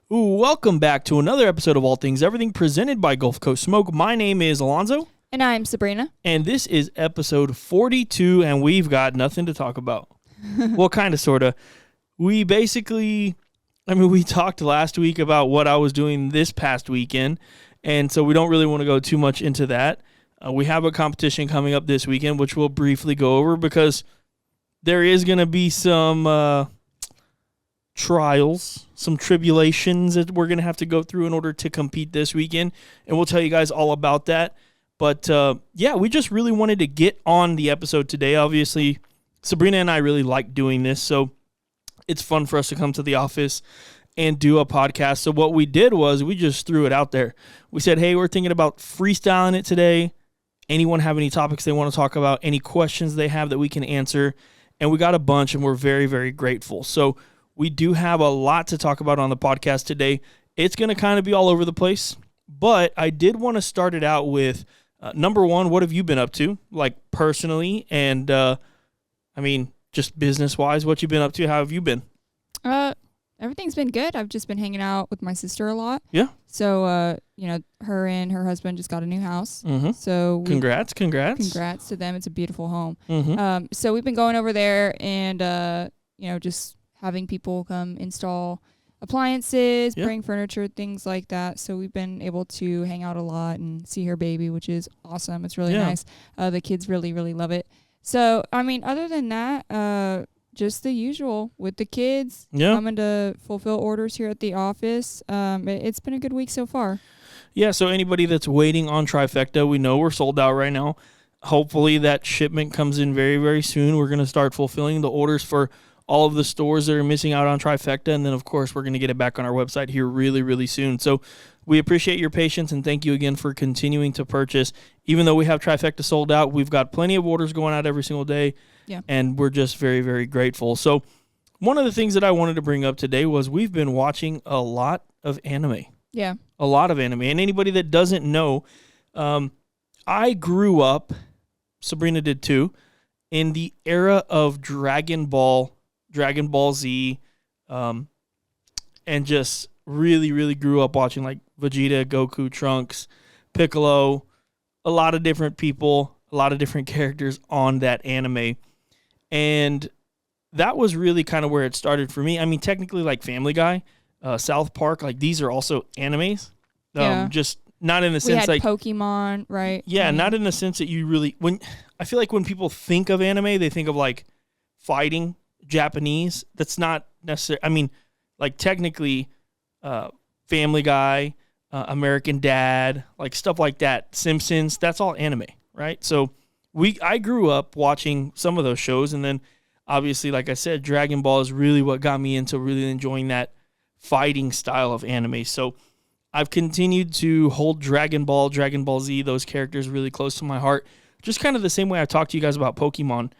Welcome back to another episode of All Things Everything presented by Gulf Coast Smoke. My name is Alonzo. And I'm Sabrina. And this is episode 42, and we've got nothing to talk about. Well, kind of, sort of. We talked last week about what I was doing this past weekend, and so we don't really want to go too much into that. We have a competition coming up this weekend, which we'll briefly go over because there is going to be some trials, some tribulations that we're going to have to go through in order to compete this weekend, and we'll tell you guys all about that. But, we just really wanted to get on the episode today. Obviously, Sabrina and I really like doing this, so it's fun for us to come to the office and do a podcast. So what we did was we just threw it out there. We said, hey, we're thinking about freestyling it today. Anyone have any topics they want to talk about, any questions they have that we can answer? And we got a bunch, and we're very, very grateful. So we do have a lot to talk about on the podcast today. It's going to kind of be all over the place, but I did want to start it out with, number one, what have you been up to, like personally, and just business-wise, what you been up to? How have you been? Everything's been good. I've just been hanging out with my sister a lot. Yeah. So, her and her husband just got a new house. Mm-hmm. So congrats to them. It's a beautiful home. Mm-hmm. So we've been going over there and, just having people come install appliances, bring furniture, things like that. So we've been able to hang out a lot and see her baby, which is awesome. It's really nice. The kids really, really love it. So, other than that, just the usual with the kids, coming to fulfill orders here at the office. It's been a good week so far. Yeah, so anybody that's waiting on Trifecta, we know we're sold out right now. Hopefully that shipment comes in very, very soon. We're going to start fulfilling the orders for all of the stores that are missing out on Trifecta, and then, of course, we're going to get it back on our website here really, really soon. So we appreciate your patience, and thank you again for continuing to purchase. Even though we have Trifecta sold out, we've got plenty of orders going out every single day, and we're just very, very grateful. So one of the things that I wanted to bring up today was we've been watching a lot of anime. Yeah. A lot of anime. And anybody that doesn't know, I grew up, Sabrina did too, in the era of Dragon Ball Z, and just really, really grew up watching like Vegeta, Goku, Trunks, Piccolo, a lot of different people, a lot of different characters on that anime. And that was really kind of where it started for me. Technically like Family Guy, South Park, like these are also animes. Just not in the sense like Pokemon, right? Yeah, not in the sense that you really, I feel like when people think of anime, they think of like fighting, Japanese. That's not necessarily, technically Family Guy, American Dad, like stuff like that, Simpsons, that's all anime, right? So I grew up watching some of those shows, and then obviously, like I said, Dragon Ball is really what got me into really enjoying that fighting style of anime. So I've continued to hold Dragon Ball Z, those characters really close to my heart, just kind of the same way I talked to you guys about Pokemon.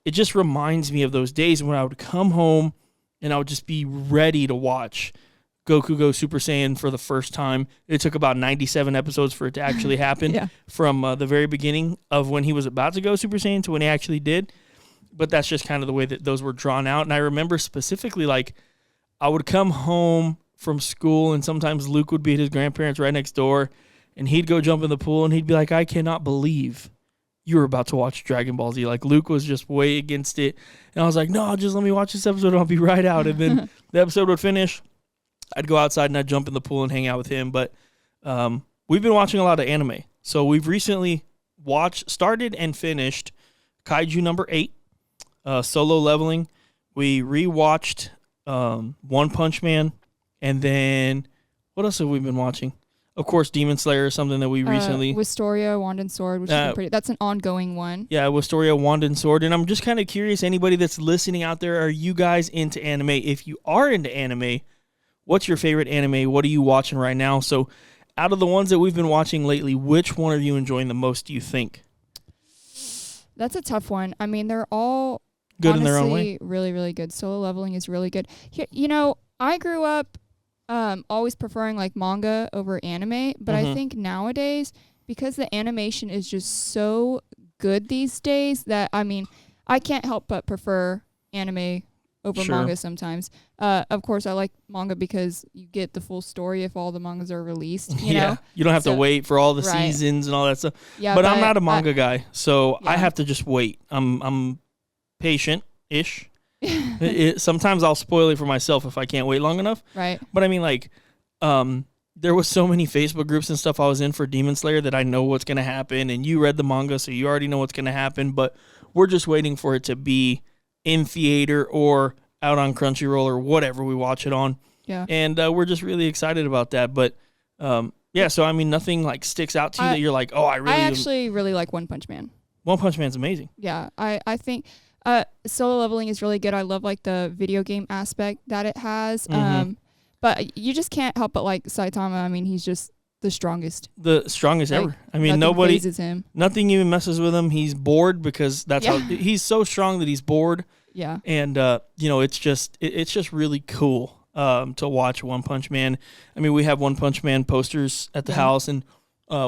It just reminds me of those days when I would come home and I would just be ready to watch Goku go Super Saiyan for the first time. It took about 97 episodes for it to actually happen from the very beginning of when he was about to go Super Saiyan to when he actually did. But that's just kind of the way that those were drawn out. And I remember specifically, like, I would come home from school and sometimes Luke would be at his grandparents right next door and he'd go jump in the pool and he'd be like, I cannot believe you were about to watch Dragon Ball Z. Like, Luke was just way against it. And I was like, no, just let me watch this episode and I'll be right out. And then the episode would finish. I'd go outside and I'd jump in the pool and hang out with him. But we've been watching a lot of anime. So we've recently started and finished Kaiju number 8, Solo Leveling. We rewatched One Punch Man. And then what else have we been watching? Of course, Demon Slayer is something that we recently... Wisteria, Wand and Sword, which is pretty... That's an ongoing one. Yeah, Wisteria, Wand and Sword. And I'm just kind of curious, anybody that's listening out there, are you guys into anime? If you are into anime, what's your favorite anime? What are you watching right now? So out of the ones that we've been watching lately, which one are you enjoying the most, do you think? That's a tough one. They're all good in their own way. Really, really good. Solo Leveling is really good. I grew up always preferring like manga over anime, but I think nowadays, because the animation is just so good these days, that I can't help but prefer anime over manga sometimes. Of course, I like manga because you get the full story if all the mangas are released. You know? You don't have to wait for all the seasons and all that stuff. Yeah, but I'm not a manga guy, so yeah. I have to just wait. I'm patient-ish. Sometimes I'll spoil it for myself if I can't wait long enough. Right. But I mean, like, there was so many Facebook groups and stuff I was in for Demon Slayer that I know what's going to happen, and you read the manga, so you already know what's going to happen, but we're just waiting for it to be in theater or out on Crunchyroll or whatever we watch it on. Yeah. And we're just really excited about that. But, so, I mean, nothing, like, sticks out to you that you're like, oh, I actually really like One Punch Man. One Punch Man's amazing. Yeah, I think Solo Leveling is really good. I love, like, the video game aspect that it has. Mm-hmm. But you just can't help but like Saitama. I mean, he's just the strongest. The strongest ever. I mean, nothing phases him. Nothing even messes with him. He's bored because that's how he's so strong that he's bored. Yeah. And it's just really cool to watch One Punch Man. I mean, we have One Punch Man posters at the house, and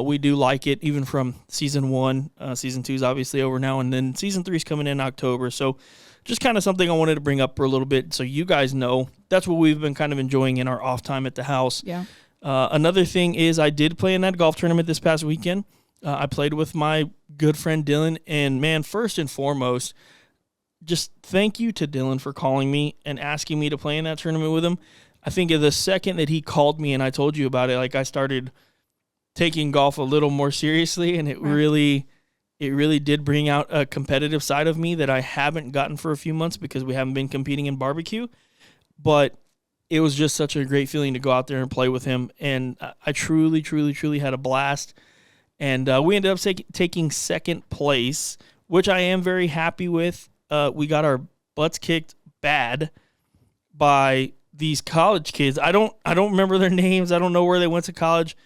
we do like it even from season 1. Season 2 is obviously over now, and then season 3 is coming in October. So just kind of something I wanted to bring up for a little bit so you guys know that's what we've been kind of enjoying in our off time at the house. Yeah. Another thing is I did play in that golf tournament this past weekend. I played with my good friend Dylan, and man, first and foremost, just thank you to Dylan for calling me and asking me to play in that tournament with him. I think the second that he called me and I told you about it, like I started taking golf a little more seriously, and it really did bring out a competitive side of me that I haven't gotten for a few months because we haven't been competing in barbecue. But it was just such a great feeling to go out there and play with him. And I truly, truly, truly had a blast. And we ended up taking second place, which I am very happy with. We got our butts kicked bad by these college kids. I don't remember their names. I don't know where they went to college,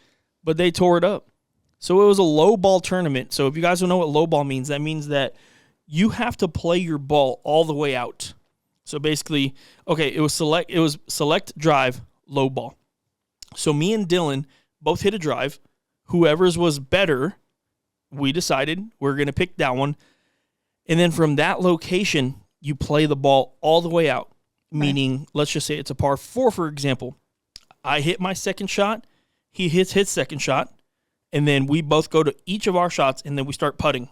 but they tore it up. So it was a low ball tournament. So if you guys don't know what low ball means, that means that you have to play your ball all the way out. So basically, it was select drive, low ball. So me and Dylan both hit a drive. Whoever's was better, we decided we're going to pick that one. And then from that location, you play the ball all the way out. Meaning, let's just say it's a par 4, for example. I hit my second shot. He hits his second shot. And then we both go to each of our shots, and then we start putting.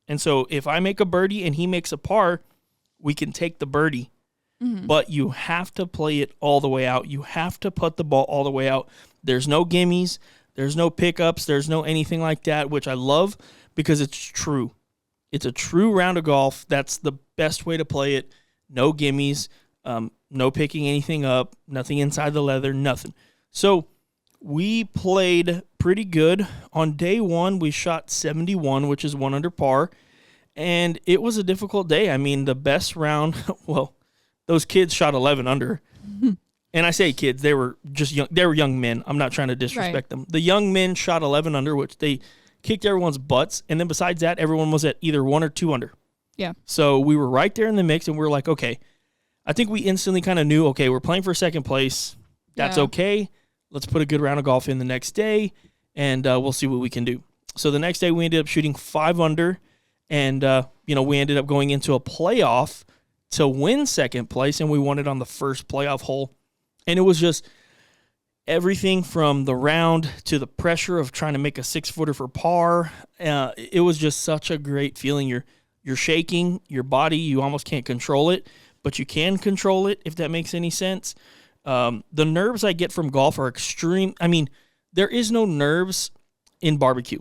And so if I make a birdie and he makes a par, we can take the birdie. Mm-hmm. But you have to play it all the way out. You have to put the ball all the way out. There's no gimmies. There's no pickups. There's no anything like that, which I love because it's true. It's a true round of golf. That's the best way to play it. No gimmies. No picking anything up. Nothing inside the leather. Nothing. So we played pretty good. On day 1, we shot 71, which is 1 under par, and it was a difficult day. I mean, the best round, well, those kids shot 11 under, and I say kids, they were just young. They were young men. I'm not trying to disrespect them. The young men shot 11 under, which they kicked everyone's butts, and then besides that, everyone was at either 1 or 2 under. Yeah. So we were right there in the mix, and we were like, okay, I think we instantly kind of knew, okay, we're playing for second place. That's okay. Let's put a good round of golf in the next day, and we'll see what we can do. So the next day we ended up shooting 5 under, and we ended up going into a playoff to win second place, and we won it on the first playoff hole. And it was just everything from the round to the pressure of trying to make a 6-footer for par. It was just such a great feeling. You're shaking your body. You almost can't control it, but you can control it, if that makes any sense. The nerves I get from golf are extreme. I mean, there is no nerves in barbecue,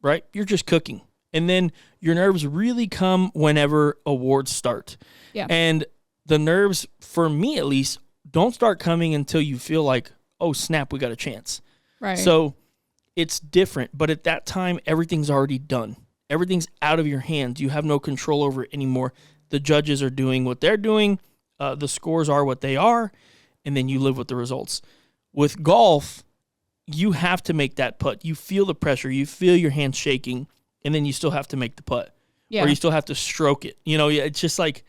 right? You're just cooking. And then your nerves really come whenever awards start. Yeah. And the nerves, for me at least, don't start coming until you feel like, oh, snap, we got a chance. Right. So it's different. But at that time, everything's already done. Everything's out of your hands. You have no control over it anymore. The judges are doing what they're doing. The scores are what they are. And then you live with the results. With golf, you have to make that putt. You feel the pressure. You feel your hands shaking, and then you still have to make the putt. Yeah. Or you still have to stroke it. It's just like,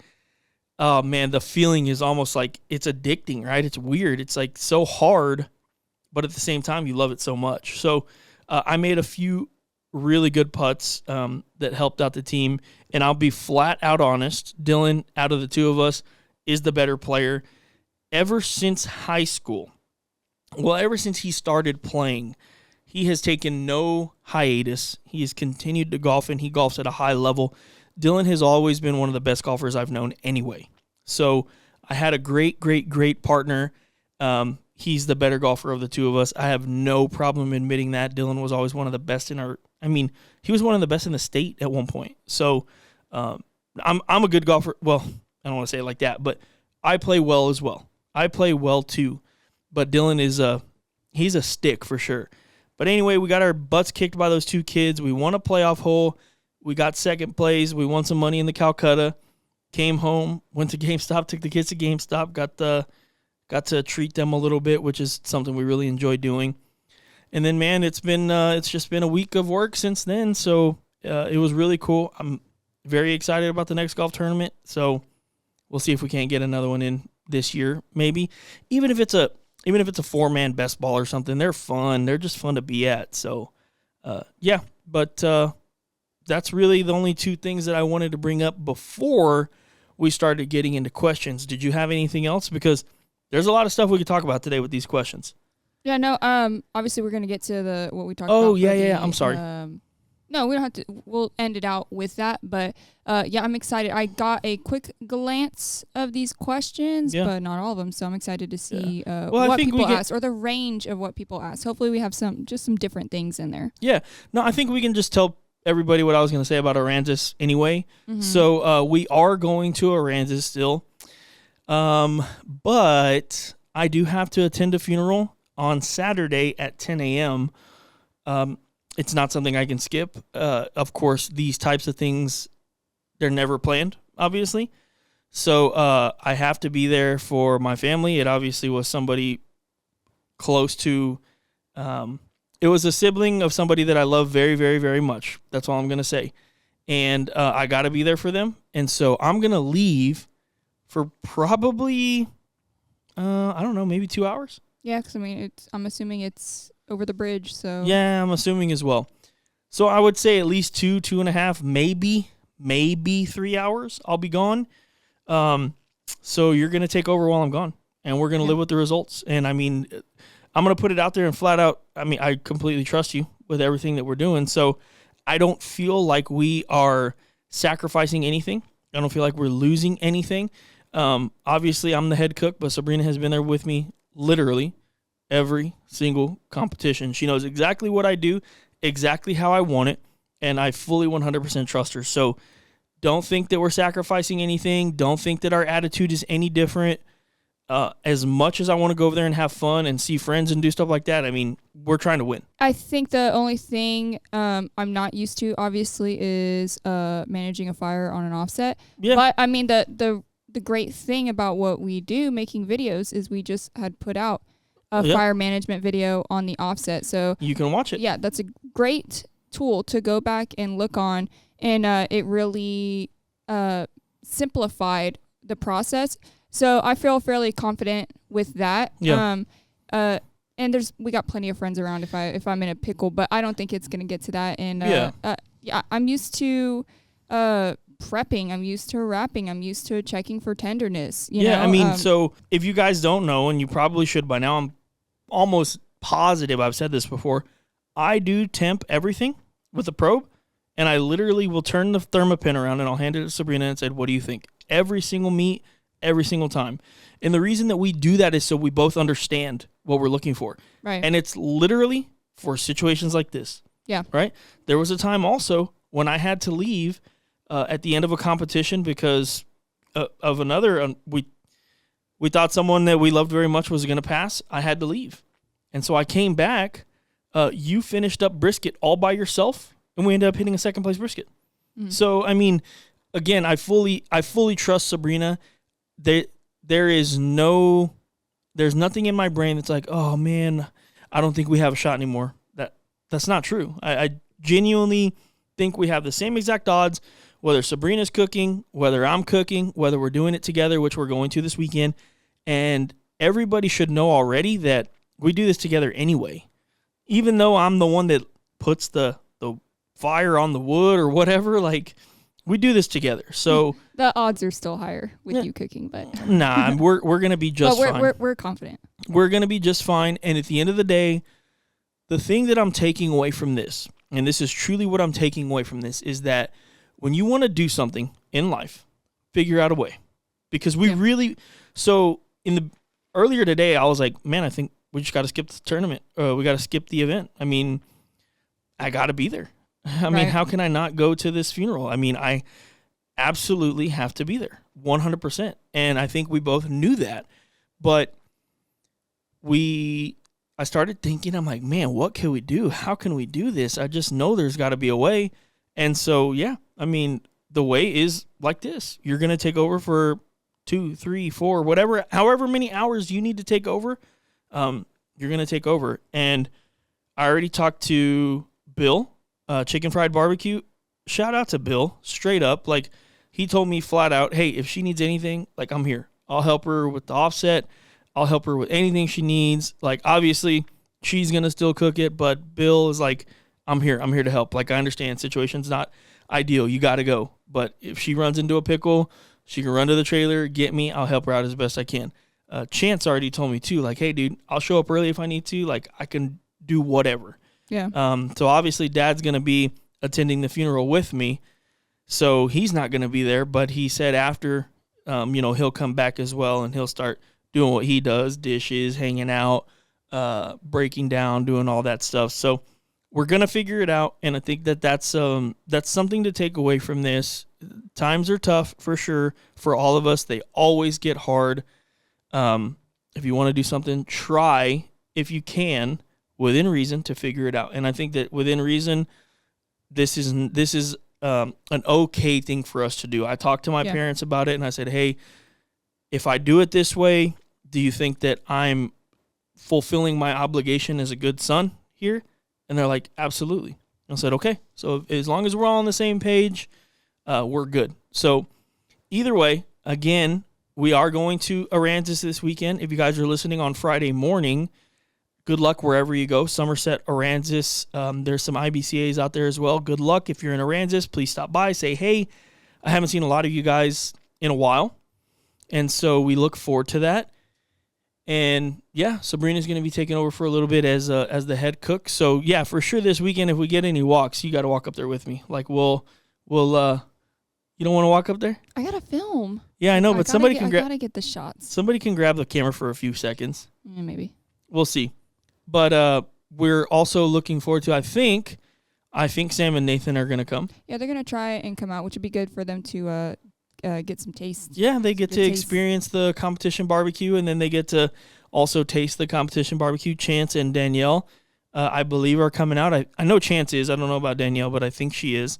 oh, man, the feeling is almost like it's addicting, right? It's weird. It's like so hard, but at the same time, you love it so much. So I made a few really good putts that helped out the team, and I'll be flat out honest. Dylan, out of the two of us, is the better player ever since high school. Well, ever since he started playing, he has taken no hiatus. He has continued to golf, and he golfs at a high level. Dylan has always been one of the best golfers I've known anyway. So I had a great, great, great partner. He's the better golfer of the two of us. I have no problem admitting that. Dylan was always one of the best he was one of the best in the state at one point. So I'm a good golfer. Well, I don't want to say it like that, but I play well as well. I play well too. But Dylan he's a stick for sure. But anyway, we got our butts kicked by those two kids. We won a playoff hole. We got second place. We won some money in the Calcutta. Came home, went to GameStop, took the kids to GameStop, got to treat them a little bit, which is something we really enjoy doing. And then, man, it's just been a week of work since then, so it was really cool. I'm very excited about the next golf tournament, so we'll see if we can't get another one in this year, maybe. Even if it's a 4-man best ball or something, they're fun. They're just fun to be at. So, yeah, but that's really the only two things that I wanted to bring up before we started getting into questions. Did you have anything else? Because there's a lot of stuff we could talk about today with these questions. Yeah, no, obviously we're going to get to what we talked about. Oh, yeah, I'm sorry. No, we don't have to. We'll end it out with that. But, yeah, I'm excited. I got a quick glance of these questions, but not all of them. So I'm excited to see what people ask or the range of what people ask. Hopefully we have some different things in there. Yeah. No, I think we can just tell everybody what I was going to say about Aransas anyway. Mm-hmm. So we are going to Aransas still. But I do have to attend a funeral on Saturday at 10 a.m. It's not something I can skip. Of course, these types of things, they're never planned, obviously. So I have to be there for my family. It obviously was somebody close to, it was a sibling of somebody that I love very, very, very much. That's all I'm going to say. And I got to be there for them. And so I'm going to leave for probably, I don't know, maybe 2 hours. Yeah, because, I mean, I'm assuming it's over the bridge, so. Yeah, I'm assuming as well. So I would say at least 2.5, maybe 3 hours I'll be gone. So you're going to take over while I'm gone, and we're going to live with the results. And, I mean, I'm going to put it out there and flat out, I mean, I completely trust you with everything that we're doing. So I don't feel like we are sacrificing anything. I don't feel like we're losing anything. Obviously, I'm the head cook, but Sabrina has been there with me literally every single competition. She knows exactly what I do, exactly how I want it, and I fully 100% trust her. So don't think that we're sacrificing anything. Don't think that our attitude is any different. As much as I want to go over there and have fun and see friends and do stuff like that, I mean, we're trying to win. I think the only thing I'm not used to, obviously, is managing a fire on an offset. Yeah. But, I mean, the great thing about what we do, making videos, is we just had put out a fire management video on the offset. So you can watch it. Yeah, that's a great tool to go back and look on. And it really simplified the process. So I feel fairly confident with that. Yeah. And we got plenty of friends around if I'm in a pickle, but I don't think it's going to get to that. And I'm used to prepping. I'm used to wrapping. I'm used to checking for tenderness. You know? I mean, so if you guys don't know, and you probably should by now, I'm almost positive I've said this before, I do temp everything with a probe, and I literally will turn the thermopin around and I'll hand it to Sabrina and say, what do you think? Every single meet, every single time. And the reason that we do that is so we both understand what we're looking for. Right. And it's literally for situations like this. Yeah. Right? There was a time also when I had to leave at the end of a competition because of another, we thought someone that we loved very much was going to pass. I had to leave. And so I came back. You finished up brisket all by yourself, and we ended up hitting a second place brisket. Mm-hmm. So, I mean, again, I fully trust Sabrina. There's nothing in my brain that's like, oh man, I don't think we have a shot anymore. That's not true. I genuinely think we have the same exact odds, whether Sabrina's cooking, whether I'm cooking, whether we're doing it together, which we're going to this weekend. And everybody should know already that we do this together anyway. Even though I'm the one that puts the fire on the wood or whatever, like, we do this together. So the odds are still higher with you cooking, but nah, we're gonna be just fine. We're confident. We're gonna be just fine. And at the end of the day, the thing that I'm taking away from this, and this is truly what I'm taking away from this, is that when you want to do something in life, figure out a way. Because we really, so in the earlier today, I was like, man, I think we just got to skip the tournament. We got to skip the event. I mean, I got to be there. I mean, how can I not go to this funeral? I mean, I absolutely have to be there 100%. And I think we both knew that. But I started thinking, I'm like, man, what can we do? How can we do this? I just know there's got to be a way. And so, yeah, I mean, the way is like this. You're going to take over for 2, 3, 4, whatever, however many hours you need to take over. You're going to take over. And I already talked to Bill, Chicken Fried Barbecue. Shout out to Bill, straight up. Like, he told me flat out, hey, if she needs anything, like, I'm here. I'll help her with the offset. I'll help her with anything she needs. Like, obviously, she's going to still cook it, but Bill is like, I'm here to help. Like, I understand situation's not ideal. You got to go. But if she runs into a pickle, she can run to the trailer, get me. I'll help her out as best I can. Chance already told me, too, like, hey, dude, I'll show up early if I need to. Like, I can do whatever. Yeah. So, obviously, Dad's going to be attending the funeral with me. So, he's not going to be there. But he said after, he'll come back as well, and he'll start doing what he does, dishes, hanging out, breaking down, doing all that stuff. So, we're going to figure it out, and I think that's something to take away from this. Times are tough, for sure, for all of us. They always get hard. If you want to do something, try, if you can, within reason, to figure it out. And I think that within reason, this is an okay thing for us to do. I talked to my parents about it, and I said, hey, if I do it this way, do you think that I'm fulfilling my obligation as a good son here? And they're like, absolutely. I said, okay. So as long as we're all on the same page, we're good. So either way, again, we are going to Aransas this weekend. If you guys are listening on Friday morning, good luck wherever you go. Somerset, Aransas. There's some IBCAs out there as well. Good luck. If you're in Aransas, please stop by. Say, hey, I haven't seen a lot of you guys in a while. And so we look forward to that. And yeah, Sabrina's going to be taking over for a little bit as the head cook. So yeah, for sure this weekend, if we get any walks, you got to walk up there with me. Like we'll you don't want to walk up there? I got to film. Yeah, I know, but somebody can grab. I got to get the shots. Somebody can grab the camera for a few seconds. Yeah, maybe. We'll see. But we're also looking forward to, I think Sam and Nathan are going to come. Yeah, they're going to try and come out, which would be good for them to get some taste. Yeah, they get to experience the competition barbecue, and then they get to also taste the competition barbecue. Chance and Danielle, I believe, are coming out. I know Chance is. I don't know about Danielle, but I think she is.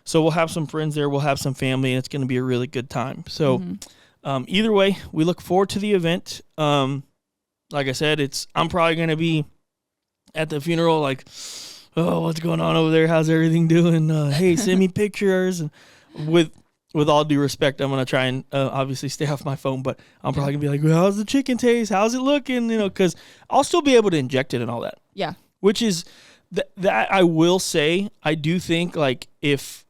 So we'll have some friends there. We'll have some family, and it's going to be a really good time. So either way, we look forward to the event. Like I said, I'm probably going to be at the funeral like, oh, what's going on over there? How's everything doing? Hey, send me pictures. And with all due respect, I'm going to try and obviously stay off my phone, but I'm probably going to be like, well, how's the chicken taste? How's it looking? Because I'll still be able to inject it and all that. Yeah. Which is that I will say, I do think like if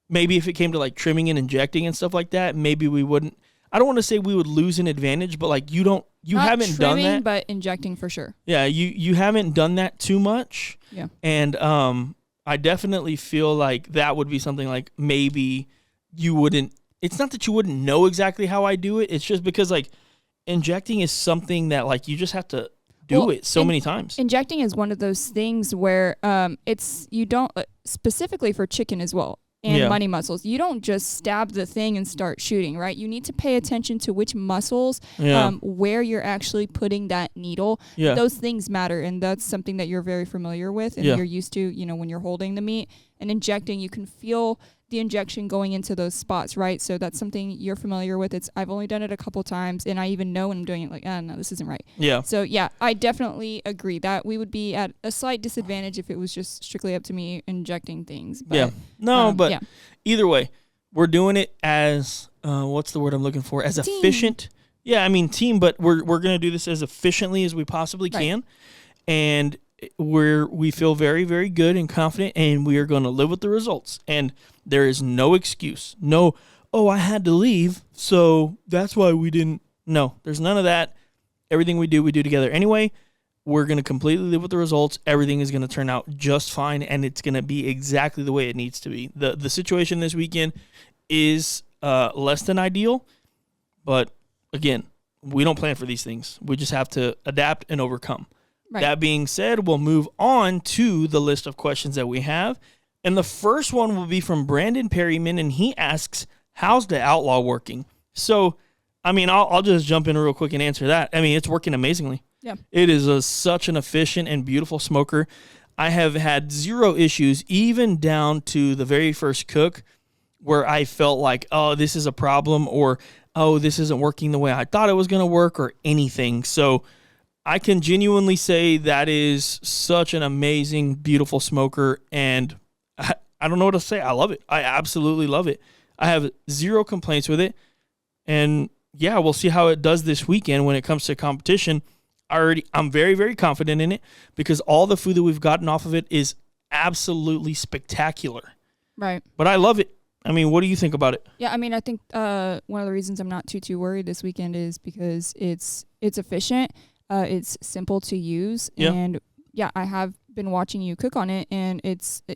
maybe if it came to like trimming and injecting and stuff like that, maybe we wouldn't. I don't want to say we would lose an advantage, but like you haven't done that. But injecting for sure. Yeah, you haven't done that too much. Yeah. And I definitely feel like that would be something like maybe you wouldn't. It's not that you wouldn't know exactly how I do it. It's just because like injecting is something that like you just have to do it so many times. Injecting is one of those things where you don't specifically for chicken as well. And money muscles. You don't just stab the thing and start shooting, right? You need to pay attention to which muscles, where you're actually putting that needle. Yeah. Those things matter, and that's something that you're very familiar with and you're used to, when you're holding the meat. And injecting, you can feel the injection going into those spots, right? So that's something you're familiar with. I've only done it a couple times, and I even know when I'm doing it, like, no, this isn't right. Yeah. So, yeah, I definitely agree that we would be at a slight disadvantage if it was just strictly up to me injecting things. But, either way, we're doing it as, what's the word I'm looking for? As team. Efficient. Yeah, I mean team, but we're going to do this as efficiently as we possibly can. And we feel very, very good and confident, and we are going to live with the results. And there is no excuse. No, oh, I had to leave, so that's why we didn't. No, there's none of that. Everything we do together anyway. We're going to completely live with the results. Everything is going to turn out just fine, and it's going to be exactly the way it needs to be. The situation this weekend is less than ideal, but again, we don't plan for these things. We just have to adapt and overcome. Right. That being said, we'll move on to the list of questions that we have. And the first one will be from Brandon Perryman, and he asks, how's the Outlaw working? So, I mean, I'll just jump in real quick and answer that. I mean, it's working amazingly. Yeah. It is such an efficient and beautiful smoker. I have had zero issues, even down to the very first cook, where I felt like, oh, this is a problem, or, oh, this isn't working the way I thought it was going to work, or anything. So I can genuinely say that is such an amazing, beautiful smoker, and I don't know what to say. I love it. I absolutely love it. I have zero complaints with it, and yeah, we'll see how it does this weekend when it comes to competition. I'm very, very confident in it because all the food that we've gotten off of it is absolutely spectacular. Right. But I love it. I mean, what do you think about it? Yeah, I mean, I think one of the reasons I'm not too worried this weekend is because it's efficient, it's simple to use, and yeah, I have been watching you cook on it, and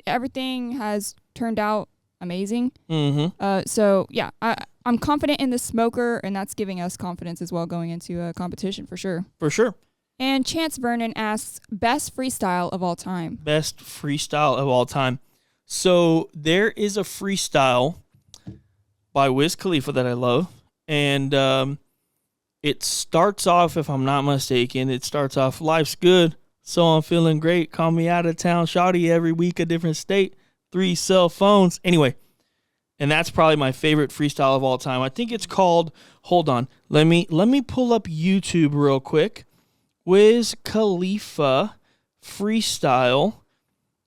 everything has turned out amazing. Mm-hmm. So yeah, I'm confident in the smoker, and that's giving us confidence as well going into a competition for sure. For sure. And Chance Vernon asks, best freestyle of all time. Best freestyle of all time. So there is a freestyle by Wiz Khalifa that I love, and it starts off, if I'm not mistaken, life's good, so I'm feeling great. Call me out of town, shawty, every week a different state, 3 cell phones. Anyway, and that's probably my favorite freestyle of all time. I think it's called, hold on, let me pull up YouTube real quick. Wiz Khalifa freestyle.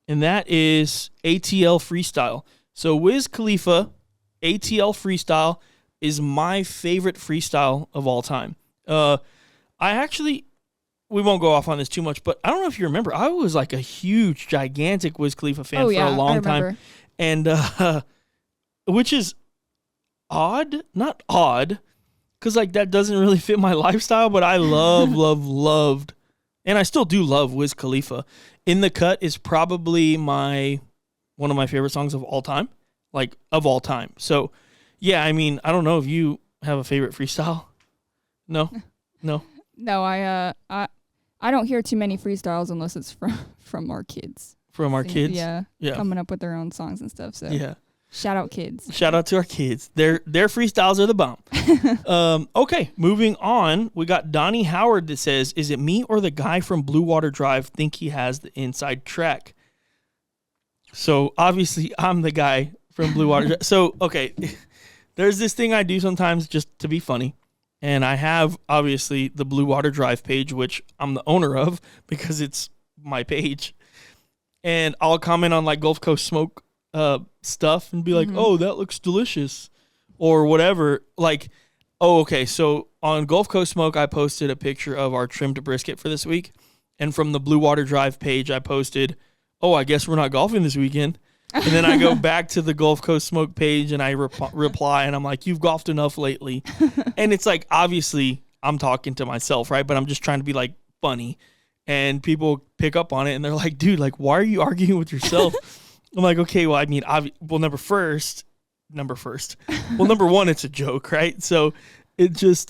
And that is ATL Freestyle. So Wiz Khalifa, ATL Freestyle, is my favorite freestyle of all time. We won't go off on this too much, but I don't know if you remember, I was like a huge, gigantic Wiz Khalifa fan for a long time. And which is odd, not odd, because like that doesn't really fit my lifestyle, but I loved, and I still do love Wiz Khalifa. In the Cut is probably one of my favorite songs of all time, like of all time. So, yeah, I mean, I don't know if you have a favorite freestyle. No. No, I don't hear too many freestyles unless it's from our kids. From our kids, yeah, coming up with their own songs and stuff. So yeah. Shout out kids. Shout out to our kids. Their freestyles are the bomb. Okay, moving on. We got Donnie Howard that says, is it me or the guy from Blue Water Drive think he has the inside track? So obviously I'm the guy from Blue Water Drive. So, okay, there's this thing I do sometimes just to be funny. And I have obviously the Blue Water Drive page, which I'm the owner of because it's my page. And I'll comment on like Gulf Coast Smoke stuff and be like, oh, that looks delicious or whatever. Like, oh, okay. So on Gulf Coast Smoke, I posted a picture of our trimmed brisket for this week. And from the Blue Water Drive page, I posted, oh, I guess we're not golfing this weekend. And then I go back to the Gulf Coast Smoke page and I reply and I'm like, you've golfed enough lately. And it's like, obviously I'm talking to myself, right? But I'm just trying to be like funny. And people pick up on it and they're like, dude, like, why are you arguing with yourself? I'm like, okay, well, I mean, number one, it's a joke, right? So it's just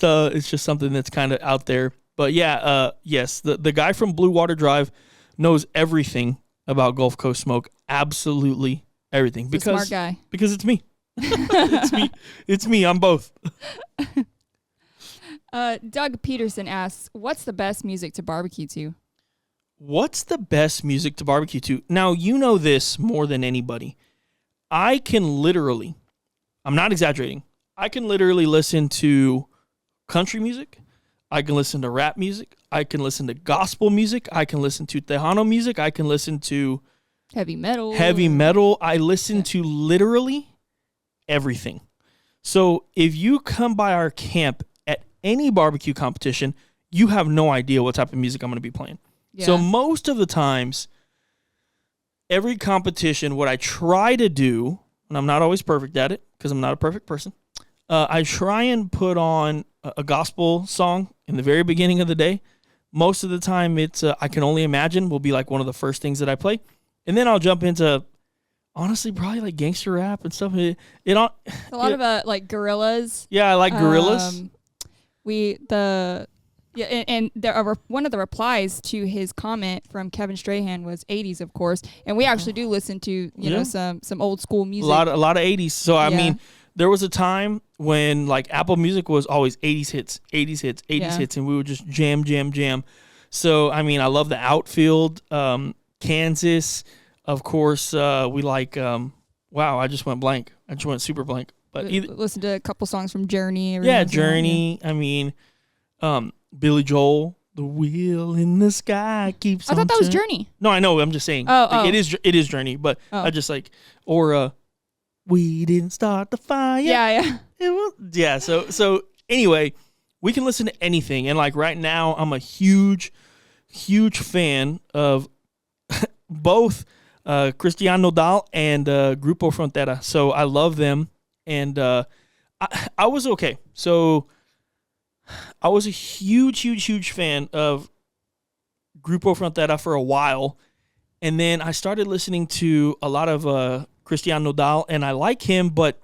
something that's kind of out there. But yeah, yes, the guy from Blue Water Drive knows everything about Gulf Coast Smoke, absolutely everything. Because smart guy. Because it's me. It's me. I'm both. Doug Peterson asks, what's the best music to barbecue to? What's the best music to barbecue to? Now, you know this more than anybody. I can literally, I'm not exaggerating, I can literally listen to country music. I can listen to rap music. I can listen to gospel music. I can listen to Tejano music. I can listen to heavy metal. I listen to literally everything. So if you come by our camp at any barbecue competition, you have no idea what type of music I'm going to be playing. Yeah. So most of the times, every competition, what I try to do, and I'm not always perfect at it because I'm not a perfect person, I try and put on a gospel song in the very beginning of the day. Most of the time, it's I Can Only Imagine will be like one of the first things that I play. And then I'll jump into, honestly, probably like gangster rap and stuff. A lot of like Gorillas. Yeah, I like Gorillas. And one of the replies to his comment from Kevin Strahan was 80s, of course, and we actually do listen to some old school music. A lot of 80s. So I mean, there was a time when like Apple Music was always 80s hits, and we would just jam. So I mean, I love the Outfield, Kansas, of course. We like wow, I just went blank. I just went super blank. But listen to a couple songs from Journey. Yeah, Journey. I mean, Billy Joel, The Wheel in the Sky keeps on. I thought that was Journey. No, I know. I'm just saying. It is Journey, but I just like, or we didn't start the fire. Yeah. So anyway, we can listen to anything, and like right now, I'm a huge fan of both Cristian Nodal and Grupo Frontera. So I love them, and I was okay. So I was a huge fan of Grupo Frontera for a while, and then I started listening to a lot of Cristian Nodal, and I like him, but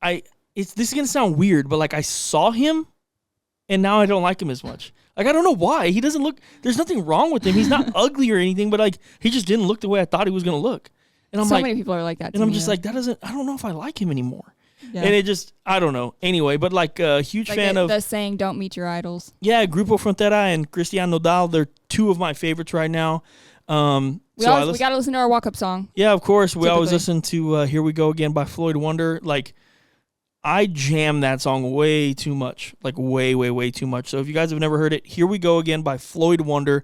this is gonna sound weird, but like I saw him, and now I don't like him as much. Like I don't know why. He doesn't look. There's nothing wrong with him. He's not ugly or anything, but like he just didn't look the way I thought he was gonna look. And I'm so many people are like that. And I'm just like that doesn't. I don't know if I like him anymore. Yeah. And it just, I don't know. Anyway, but like a huge fan of the saying, "Don't meet your idols." Yeah, Grupo Frontera and Cristian Nodal. They're two of my favorites right now. We got to listen to our walk-up song. Yeah, of course. We always listen to "Here We Go Again" by Floyd Wonder. Like, I jam that song way too much. Like, way too much. So if you guys have never heard it, "Here We Go Again" by Floyd Wonder.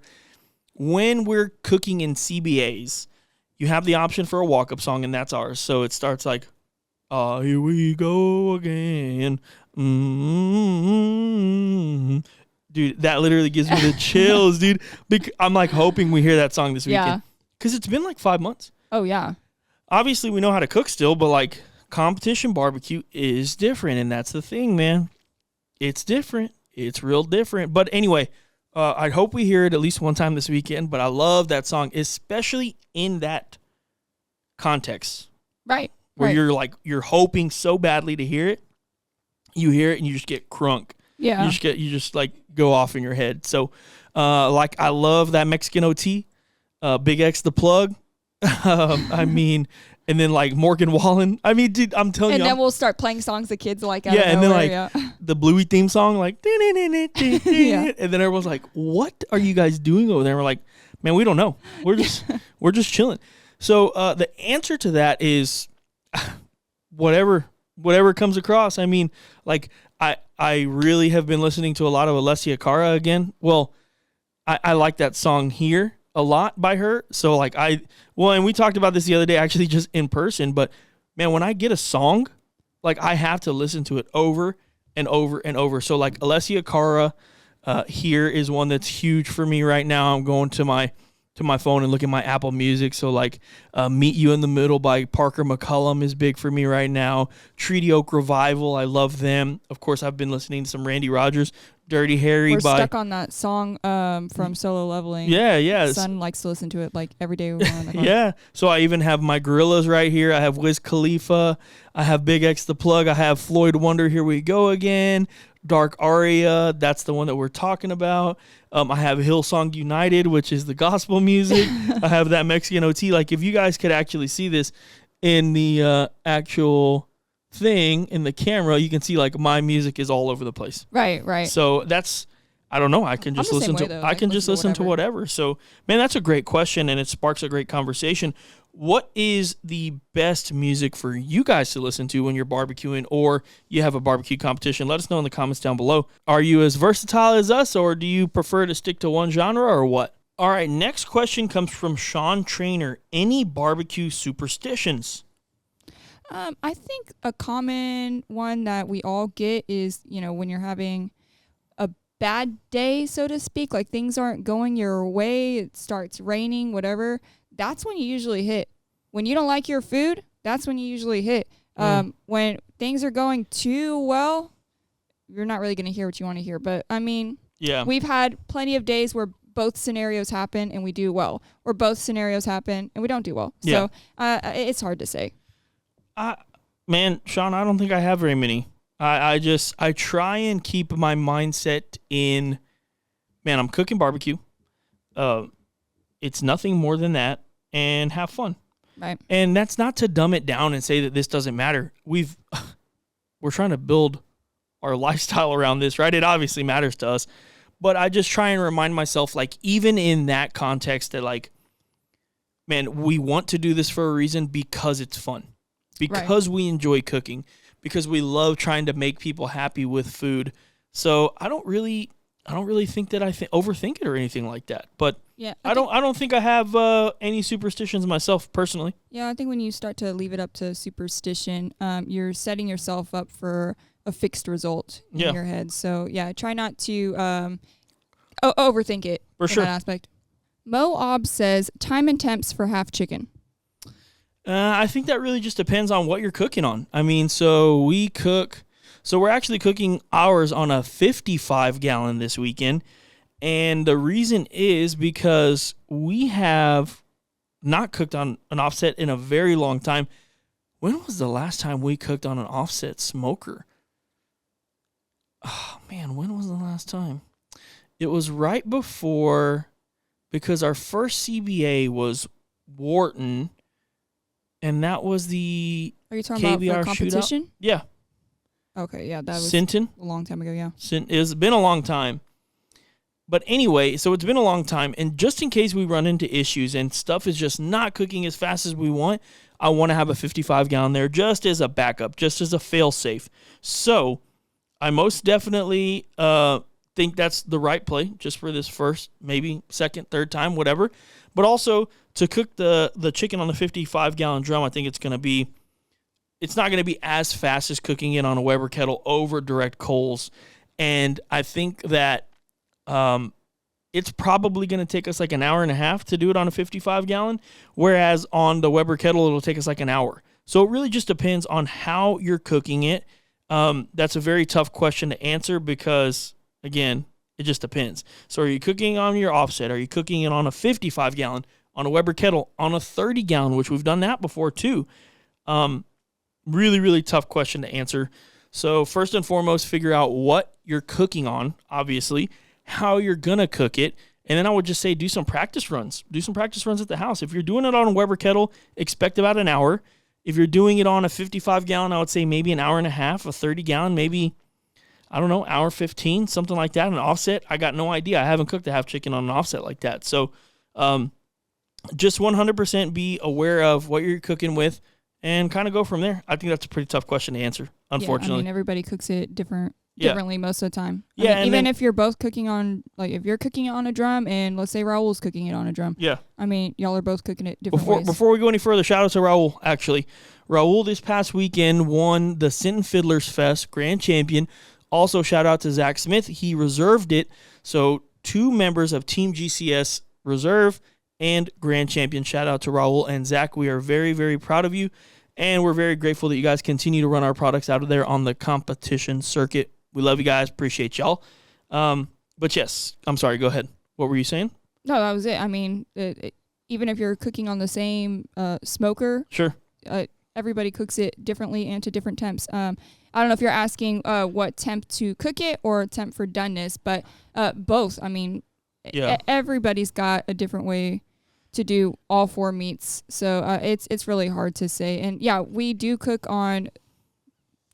When we're cooking in CBAs, you have the option for a walk-up song, and that's ours. So it starts like, here we go again. Mm-hmm. Dude, that literally gives me the chills, dude. I'm like hoping we hear that song this weekend. Because it's been like 5 months. Oh, yeah. Obviously, we know how to cook still, but like competition barbecue is different. And that's the thing, man. It's different. It's real different. But anyway, I hope we hear it at least one time this weekend. But I love that song, especially in that context. Right. Where you're hoping so badly to hear it. You hear it and you just get crunk. Yeah. You just like go off in your head. So, like I love that Mexican OT, Big X the Plug. I mean, and then like Morgan Wallen. I mean, dude, I'm telling you. And then we'll start playing songs the kids like. Out of nowhere, and then like the Bluey theme song, like. And then everyone's like, "What are you guys doing over there?" And we're like, "Man, we don't know. We're just chilling." So the answer to that is whatever comes across. I mean, like I really have been listening to a lot of Alessia Cara again. Well, I like that song Here a lot by her. So like and we talked about this the other day actually just in person, but man, when I get a song, like I have to listen to it over and over and over. So like Alessia Cara Here is one that's huge for me right now. I'm going to my phone and look at my Apple Music. So like Meet You in the Middle by Parker McCullum is big for me right now. Treaty Oak Revival, I love them. Of course, I've been listening to some Randy Rogers. Dirty Harry We're stuck on that song from Solo Leveling. Yeah. Son likes to listen to it like every day. Yeah. So I even have my Gorillas right here. I have Wiz Khalifa. I have Big X the Plug. I have Floyd Wonder, Here We Go Again. Dark Aria, that's the one that we're talking about. I have Hillsong United, which is the gospel music. I have that Mexican OT. Like, if you guys could actually see this in the actual thing in the camera, you can see like my music is all over the place. Right. So that's, I don't know. I can just listen to whatever. So, man, that's a great question, and it sparks a great conversation. What is the best music for you guys to listen to when you're barbecuing or you have a barbecue competition? Let us know in the comments down below. Are you as versatile as us, or do you prefer to stick to one genre, or what? All right, next question comes from Sean Trainer. Any barbecue superstitions? I think a common one that we all get is, when you're having a bad day, so to speak, like things aren't going your way, it starts raining, whatever, that's when you usually hit. When you don't like your food, that's when you usually hit. When things are going too well, you're not really going to hear what you want to hear. But, I mean, we've had plenty of days where both scenarios happen and we do well, or both scenarios happen and we don't do well. So it's hard to say. Man, Sean, I don't think I have very many. I try and keep my mindset in, man, I'm cooking barbecue. It's nothing more than that, and have fun. Right. And that's not to dumb it down and say that this doesn't matter. We're trying to build our lifestyle around this, right? It obviously matters to us. But I just try and remind myself, like, even in that context, that, like, man, we want to do this for a reason because it's fun. Because we enjoy cooking. Because we love trying to make people happy with food. So I don't really think that I overthink it or anything like that. But I don't think I have any superstitions myself personally. Yeah, I think when you start to leave it up to superstition, you're setting yourself up for a fixed result in your head. So try not to overthink it for sure. That aspect. Mo Ob says time and temps for half chicken. I think that really just depends on what you're cooking on. I mean, so we're actually cooking ours on a 55-gallon this weekend. And the reason is because we have not cooked on an offset in a very long time. When was the last time we cooked on an offset smoker? Oh, man, when was the last time? It was right before, because our first CBA was Wharton. And that was the Are you talking KBR about for competition? Shootout. Yeah. Okay, that was Sinton. A long time ago, It's been a long time. But anyway, so it's been a long time. And just in case we run into issues and stuff is just not cooking as fast as we want, I want to have a 55-gallon there just as a backup, just as a fail-safe. So I most definitely think that's the right play just for this first, maybe second, third time, whatever. But also to cook the chicken on the 55-gallon drum, I think it's not going to be as fast as cooking it on a Weber kettle over direct coals. And I think that it's probably going to take us like an hour and a half to do it on a 55-gallon, whereas on the Weber kettle, it'll take us like an hour. So it really just depends on how you're cooking it. That's a very tough question to answer because, again, it just depends. So are you cooking on your offset? Are you cooking it on a 55-gallon, on a Weber kettle, on a 30-gallon, which we've done that before too? Really, really tough question to answer. So first and foremost, figure out what you're cooking on, obviously, how you're going to cook it, and then I would just say do some practice runs. Do some practice runs at the house. If you're doing it on a Weber kettle, expect about an hour. If you're doing it on a 55-gallon, I would say maybe an hour and a half. A 30-gallon, maybe, I don't know, hour 15, something like that. An offset, I got no idea. I haven't cooked a half chicken on an offset like that. So just 100% be aware of what you're cooking with and kind of go from there. I think that's a pretty tough question to answer, unfortunately. Yeah, I mean, everybody cooks it differently most of the time. Yeah, I mean, even if you're both cooking on, like, if you're cooking it on a drum and let's say Raul's cooking it on a drum. Yeah. I mean, y'all are both cooking it different ways. Before we go any further, shout out to Raul, actually. Raul this past weekend won the Sinton Fiddlers Fest Grand Champion. Also, shout out to Zach Smith. He reserved it. So 2 members of Team GCS Reserve and Grand Champion. Shout out to Raul and Zach. We are very, very proud of you. And we're very grateful that you guys continue to run our products out of there on the competition circuit. We love you guys. Appreciate y'all. But yes, I'm sorry. Go ahead. What were you saying? No, that was it. I mean, even if you're cooking on the same smoker, sure. Everybody cooks it differently and to different temps. I don't know if you're asking what temp to cook it or temp for doneness, but both. I mean, everybody's got a different way to do all 4 meats. So it's really hard to say. And yeah, we do cook on,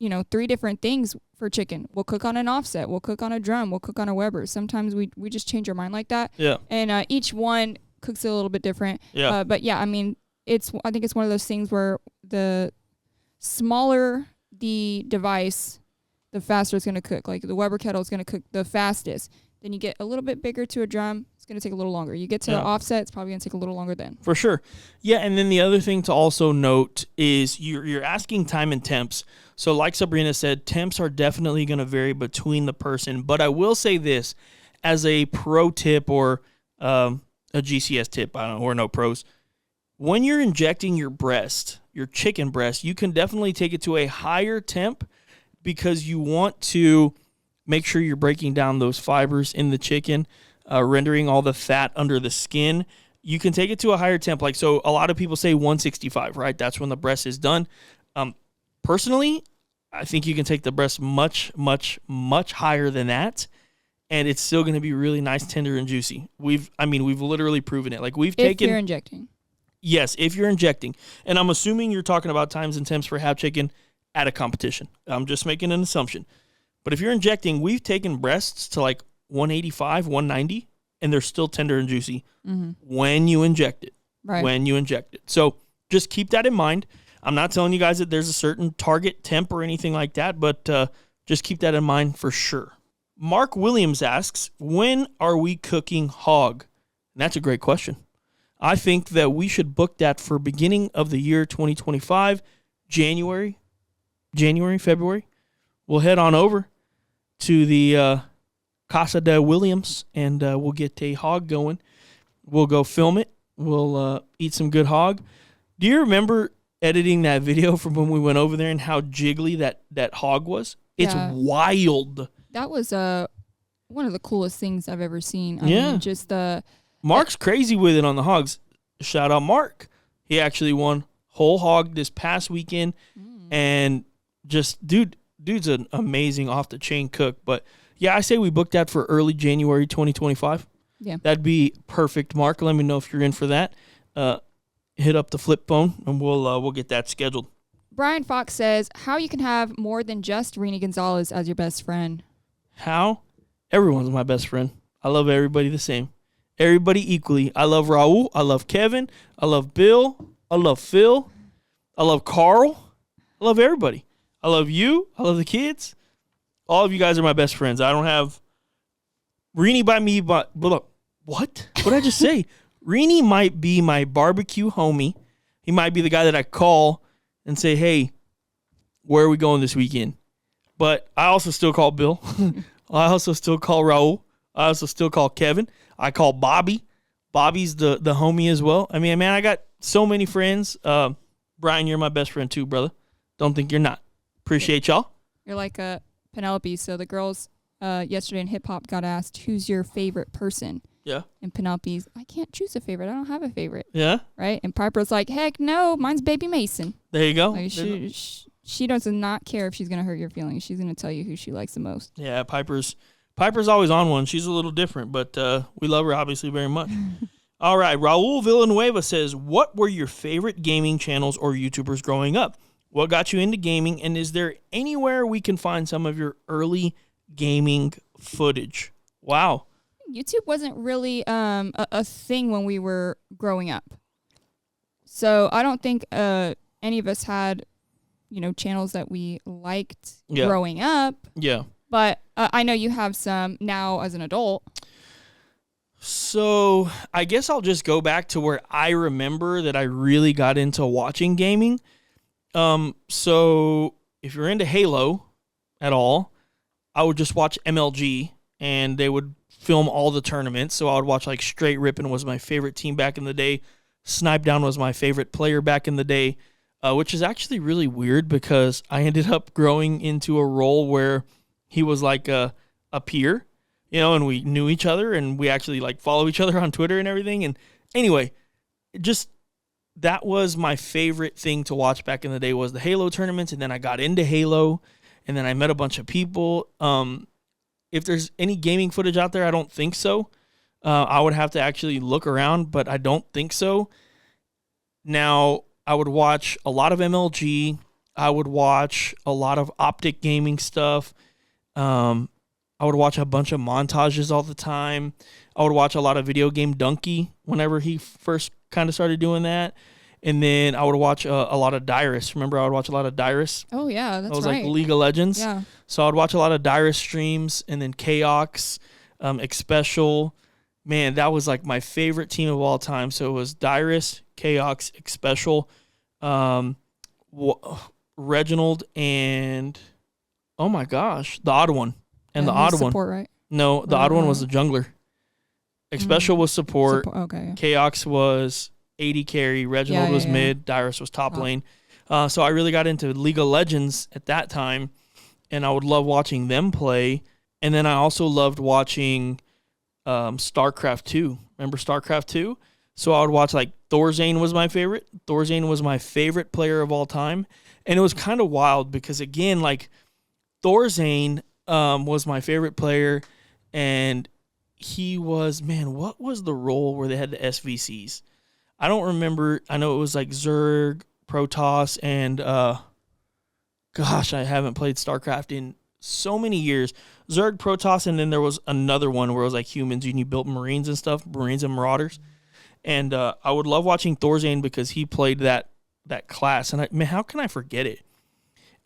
3 different things for chicken. We'll cook on an offset. We'll cook on a drum. We'll cook on a Weber. Sometimes we just change our mind like that. Yeah. And each one cooks it a little bit different. Yeah. But yeah, I mean, I think it's one of those things where the smaller the device, the faster it's going to cook. Like the Weber kettle is going to cook the fastest. Then you get a little bit bigger to a drum, it's going to take a little longer. You get to the offset, it's probably going to take a little longer then. For sure. Yeah, and then the other thing to also note is you're asking time and temps. So like Sabrina said, temps are definitely going to vary between the person. But I will say this as a pro tip or a GCS tip, I don't know, or no pros. When you're injecting your breast, your chicken breast, you can definitely take it to a higher temp because you want to make sure you're breaking down those fibers in the chicken, rendering all the fat under the skin. You can take it to a higher temp. Like, so a lot of people say 165, right? That's when the breast is done. Personally, I think you can take the breast much, much, much higher than that, and it's still going to be really nice, tender, and juicy. We've literally proven it. Like, if you're injecting. Yes, if you're injecting. And I'm assuming you're talking about times and temps for half chicken at a competition. I'm just making an assumption. But if you're injecting, we've taken breasts to like 185, 190, and they're still tender and juicy when you inject it. Right. When you inject it. So just keep that in mind. I'm not telling you guys that there's a certain target temp or anything like that, but just keep that in mind for sure. Mark Williams asks, when are we cooking hog? And that's a great question. I think that we should book that for beginning of the year 2025, January, February. We'll head on over to the Casa de Williams, and we'll get a hog going. We'll go film it. We'll eat some good hog. Do you remember editing that video from when we went over there and how jiggly that hog was? It's wild. That was one of the coolest things I've ever seen. I mean, just Mark's crazy with it on the hogs. Shout out Mark. He actually won whole hog this past weekend, and just dude's an amazing off the chain cook. But yeah, I say we booked that for early January 2025. Yeah, that'd be perfect. Mark, let me know if you're in for that. Hit up the flip phone, and we'll get that scheduled. Brian Fox says, how you can have more than just Rini Gonzalez as your best friend? How? Everyone's my best friend. I love everybody the same. Everybody equally. I love Raul. I love Kevin. I love Bill. I love Phil. I love Carl. I love everybody. I love you. I love the kids. All of you guys are my best friends. I don't have Rini by me, but what? What did I just say? Rini might be my barbecue homie. He might be the guy that I call and say, hey, where are we going this weekend? But I also still call Bill. I also still call Raul. I also still call Kevin. I call Bobby. Bobby's the homie as well. I mean, man, I got so many friends. Brian, you're my best friend too, brother. Don't think you're not. Appreciate y'all. You're like Penelope. So the girls yesterday in hip hop got asked, who's your favorite person? Yeah. And Penelope's, I can't choose a favorite. I don't have a favorite. Yeah. Right? And Piper's like, heck no, mine's Baby Mason. There you go. Like, she does not care if she's going to hurt your feelings. She's going to tell you who she likes the most. Yeah, Piper's always on one. She's a little different, but we love her obviously very much. All right, Raul Villanueva says, what were your favorite gaming channels or YouTubers growing up? What got you into gaming, and is there anywhere we can find some of your early gaming footage? Wow. YouTube wasn't really a thing when we were growing up. So I don't think any of us had, channels that we liked growing up. Yeah. But I know you have some now as an adult. So I guess I'll just go back to where I remember that I really got into watching gaming. So if you're into Halo at all, I would just watch MLG, and they would film all the tournaments. So I would watch like Straight Rippin' was my favorite team back in the day. Snipe Down was my favorite player back in the day, which is actually really weird because I ended up growing into a role where he was like a peer, and we knew each other, and we actually like follow each other on Twitter and everything. And anyway, just that was my favorite thing to watch back in the day was the Halo tournaments. And then I got into Halo, and then I met a bunch of people. If there's any gaming footage out there, I don't think so. I would have to actually look around, but I don't think so. Now, I would watch a lot of MLG. I would watch a lot of Optic gaming stuff. I would watch a bunch of montages all the time. I would watch a lot of Video Game Donkey whenever he first kind of started doing that. And then I would watch a lot of Dyrus. Remember, I would watch a lot of Dyrus? Oh, yeah, that's right. That was like League of Legends. Yeah. So I'd watch a lot of Dyrus streams, and then Chaox, Xpecial, man, that was like my favorite team of all time. So it was Dyrus, Chaox, Special, Reginald, and oh my gosh, the odd one. And the odd one. Support, right? No, the odd one was the jungler. Special was support. Okay. Chaox was AD carry. Reginald was mid. Dyrus was top lane. So I really got into League of Legends at that time, and I would love watching them play. And then I also loved watching StarCraft 2. Remember StarCraft 2? So I would watch, like, Thorzane was my favorite. Thorzane was my favorite player of all time. And it was kind of wild because, again, like, Thorzane was my favorite player, and he was, man, what was the role where they had the SVCs? I don't remember. I know it was like Zerg, Protoss, and gosh, I haven't played StarCraft in so many years. Zerg, Protoss, and then there was another one where it was like humans and you built Marines and stuff, Marines and Marauders. And I would love watching Thorzane because he played that class. And man, how can I forget it?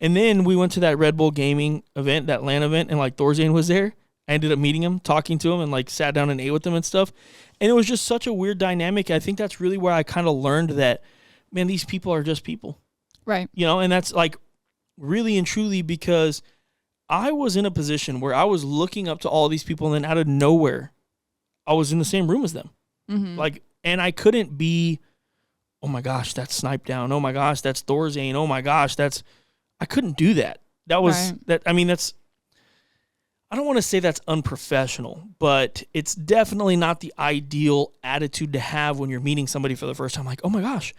And then we went to that Red Bull Gaming event, that LAN event, and like Thorzane was there. I ended up meeting him, talking to him, and like sat down and ate with him and stuff. And it was just such a weird dynamic. I think that's really where I kind of learned that, man, these people are just people. Right. You know, and that's like really and truly because I was in a position where I was looking up to all these people, and then out of nowhere, I was in the same room as them. Mm-hmm. Like, and I couldn't be, oh my gosh, that's Snipe Down. Oh my gosh, that's Thorzane. Oh my gosh, I couldn't do that. That was, that's, I don't want to say that's unprofessional, but it's definitely not the ideal attitude to have when you're meeting somebody for the first time. Like, oh my gosh,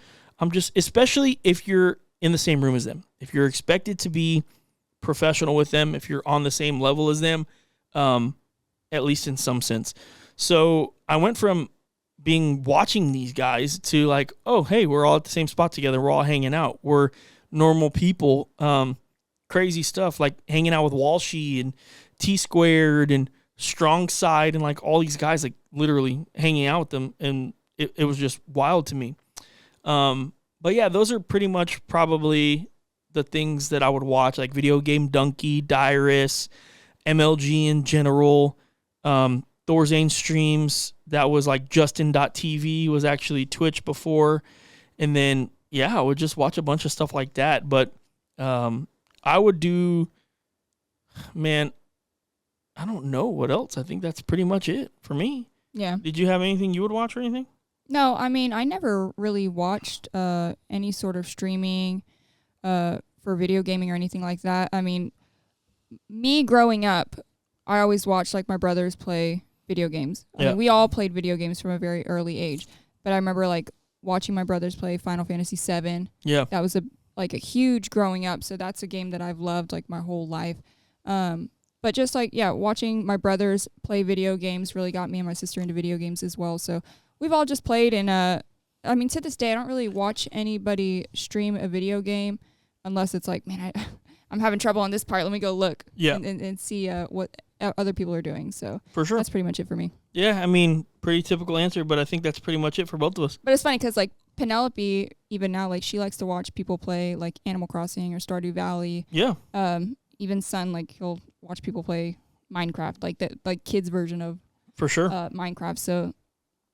especially if you're in the same room as them. If you're expected to be professional with them, if you're on the same level as them, at least in some sense. So I went from watching these guys to like, oh, hey, we're all at the same spot together. We're all hanging out. We're normal people. Crazy stuff like hanging out with Walshy and T-Squared and Strong Side and like all these guys, like literally hanging out with them, and it was just wild to me. But yeah, those are pretty much probably the things that I would watch, like Video Game Donkey, Dyrus, MLG in general, Thorzane streams. That was like Justin.tv was actually Twitch before, and then I would just watch a bunch of stuff like that. But I would do, man, I don't know what else. I think that's pretty much it for me. Yeah. Did you have anything you would watch or anything? No, I mean, I never really watched any sort of streaming for video gaming or anything like that. I mean, me growing up, I always watched like my brothers play video games. I mean, we all played video games from a very early age. But I remember like watching my brothers play Final Fantasy VII. Yeah. That was a huge growing up. So that's a game that I've loved like my whole life. But just like, watching my brothers play video games really got me and my sister into video games as well. So we've all just played. And I mean, to this day, I don't really watch anybody stream a video game unless it's like, man, I'm having trouble on this part. Let me go look and see what other people are doing. So for sure, that's pretty much it for me. Yeah, I mean, pretty typical answer, but I think that's pretty much it for both of us. But it's funny because like Penelope, even now, like she likes to watch people play like Animal Crossing or Stardew Valley. Yeah. Even Son, like he'll watch people play Minecraft, like the kids version of for sure Minecraft. So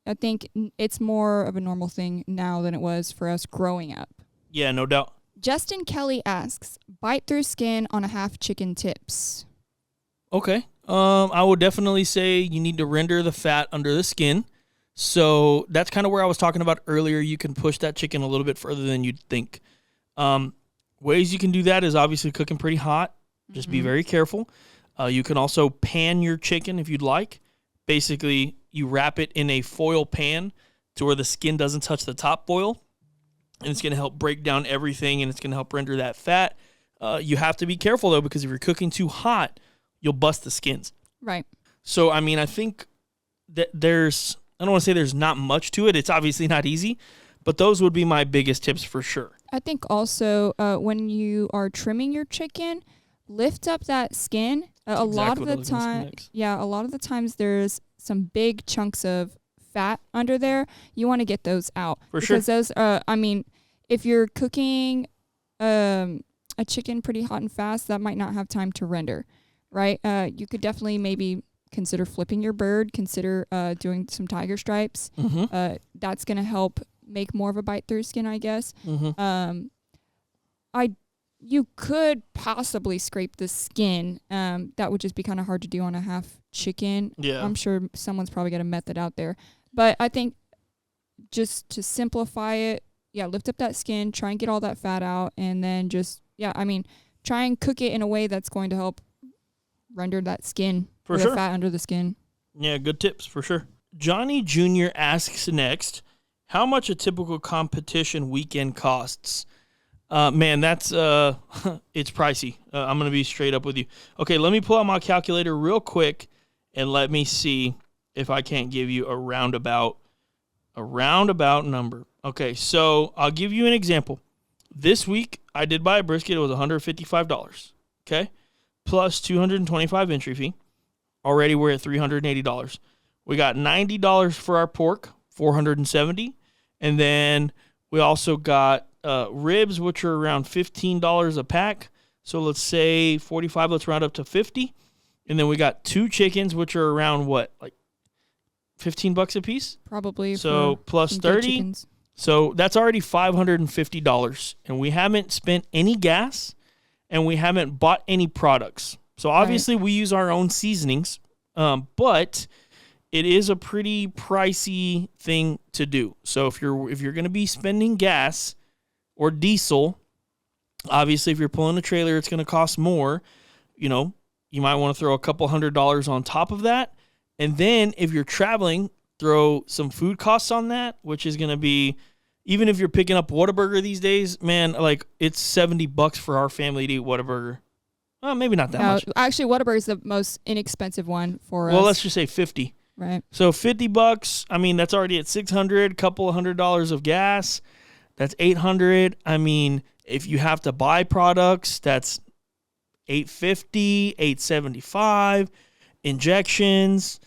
I think it's more of a normal thing now than it was for us growing up. Yeah, no doubt. Justin Kelly asks, bite through skin on a half chicken tips. Okay. I would definitely say you need to render the fat under the skin. So that's kind of where I was talking about earlier. You can push that chicken a little bit further than you'd think. Ways you can do that is obviously cooking pretty hot. Just be very careful. You can also pan your chicken if you'd like. Basically, you wrap it in a foil pan to where the skin doesn't touch the top foil. And it's going to help break down everything, and it's going to help render that fat. You have to be careful, though, because if you're cooking too hot, you'll bust the skins. Right. So, I mean, I think that I don't want to say there's not much to it. It's obviously not easy, but those would be my biggest tips for sure. I think also when you are trimming your chicken, lift up that skin. A lot of the times there's some big chunks of fat under there. You want to get those out. Because those, I mean, if you're cooking a chicken pretty hot and fast, that might not have time to render, right? You could definitely maybe consider flipping your bird. Consider doing some tiger stripes. Mm-hmm. That's going to help make more of a bite through skin, I guess. Mm-hmm. You could possibly scrape the skin. That would just be kind of hard to do on a half chicken. Yeah. I'm sure someone's probably got a method out there. But I think just to simplify it, lift up that skin, try and get all that fat out, and then try and cook it in a way that's going to help render that skin, For the sure. fat under the skin. Yeah, good tips for sure. Johnny Jr. asks next, how much a typical competition weekend costs? Man, that's it's pricey. I'm gonna be straight up with you. Okay, let me pull out my calculator real quick and let me see if I can't give you a roundabout number. Okay, so I'll give you an example. This week I did buy a brisket. It was $155. Okay, plus $225 entry fee. Already we're at $380. We got $90 for our pork, $470, and then we also got ribs, which are around $15 a pack. So let's say 45, let's round up to 50. And then we got 2 chickens, which are around what, like $15 a piece? Probably. So plus 30. So that's already $550. And we haven't spent any gas and we haven't bought any products. So obviously we use our own seasonings, but it is a pretty pricey thing to do. So if you're going to be spending gas or diesel, obviously if you're pulling a trailer, it's going to cost more. You know, you might want to throw a couple $100 on top of that. And then if you're traveling, throw some food costs on that, which is going to be, even if you're picking up Whataburger these days, man, like it's $70 for our family to eat Whataburger. Well, maybe not that much. Actually, Whataburger is the most inexpensive one for us. Well, let's just say 50. Right. So $50, I mean, that's already at $600, couple of $100 of gas. That's $800. I mean, if you have to buy products, that's $850, $875. Injections.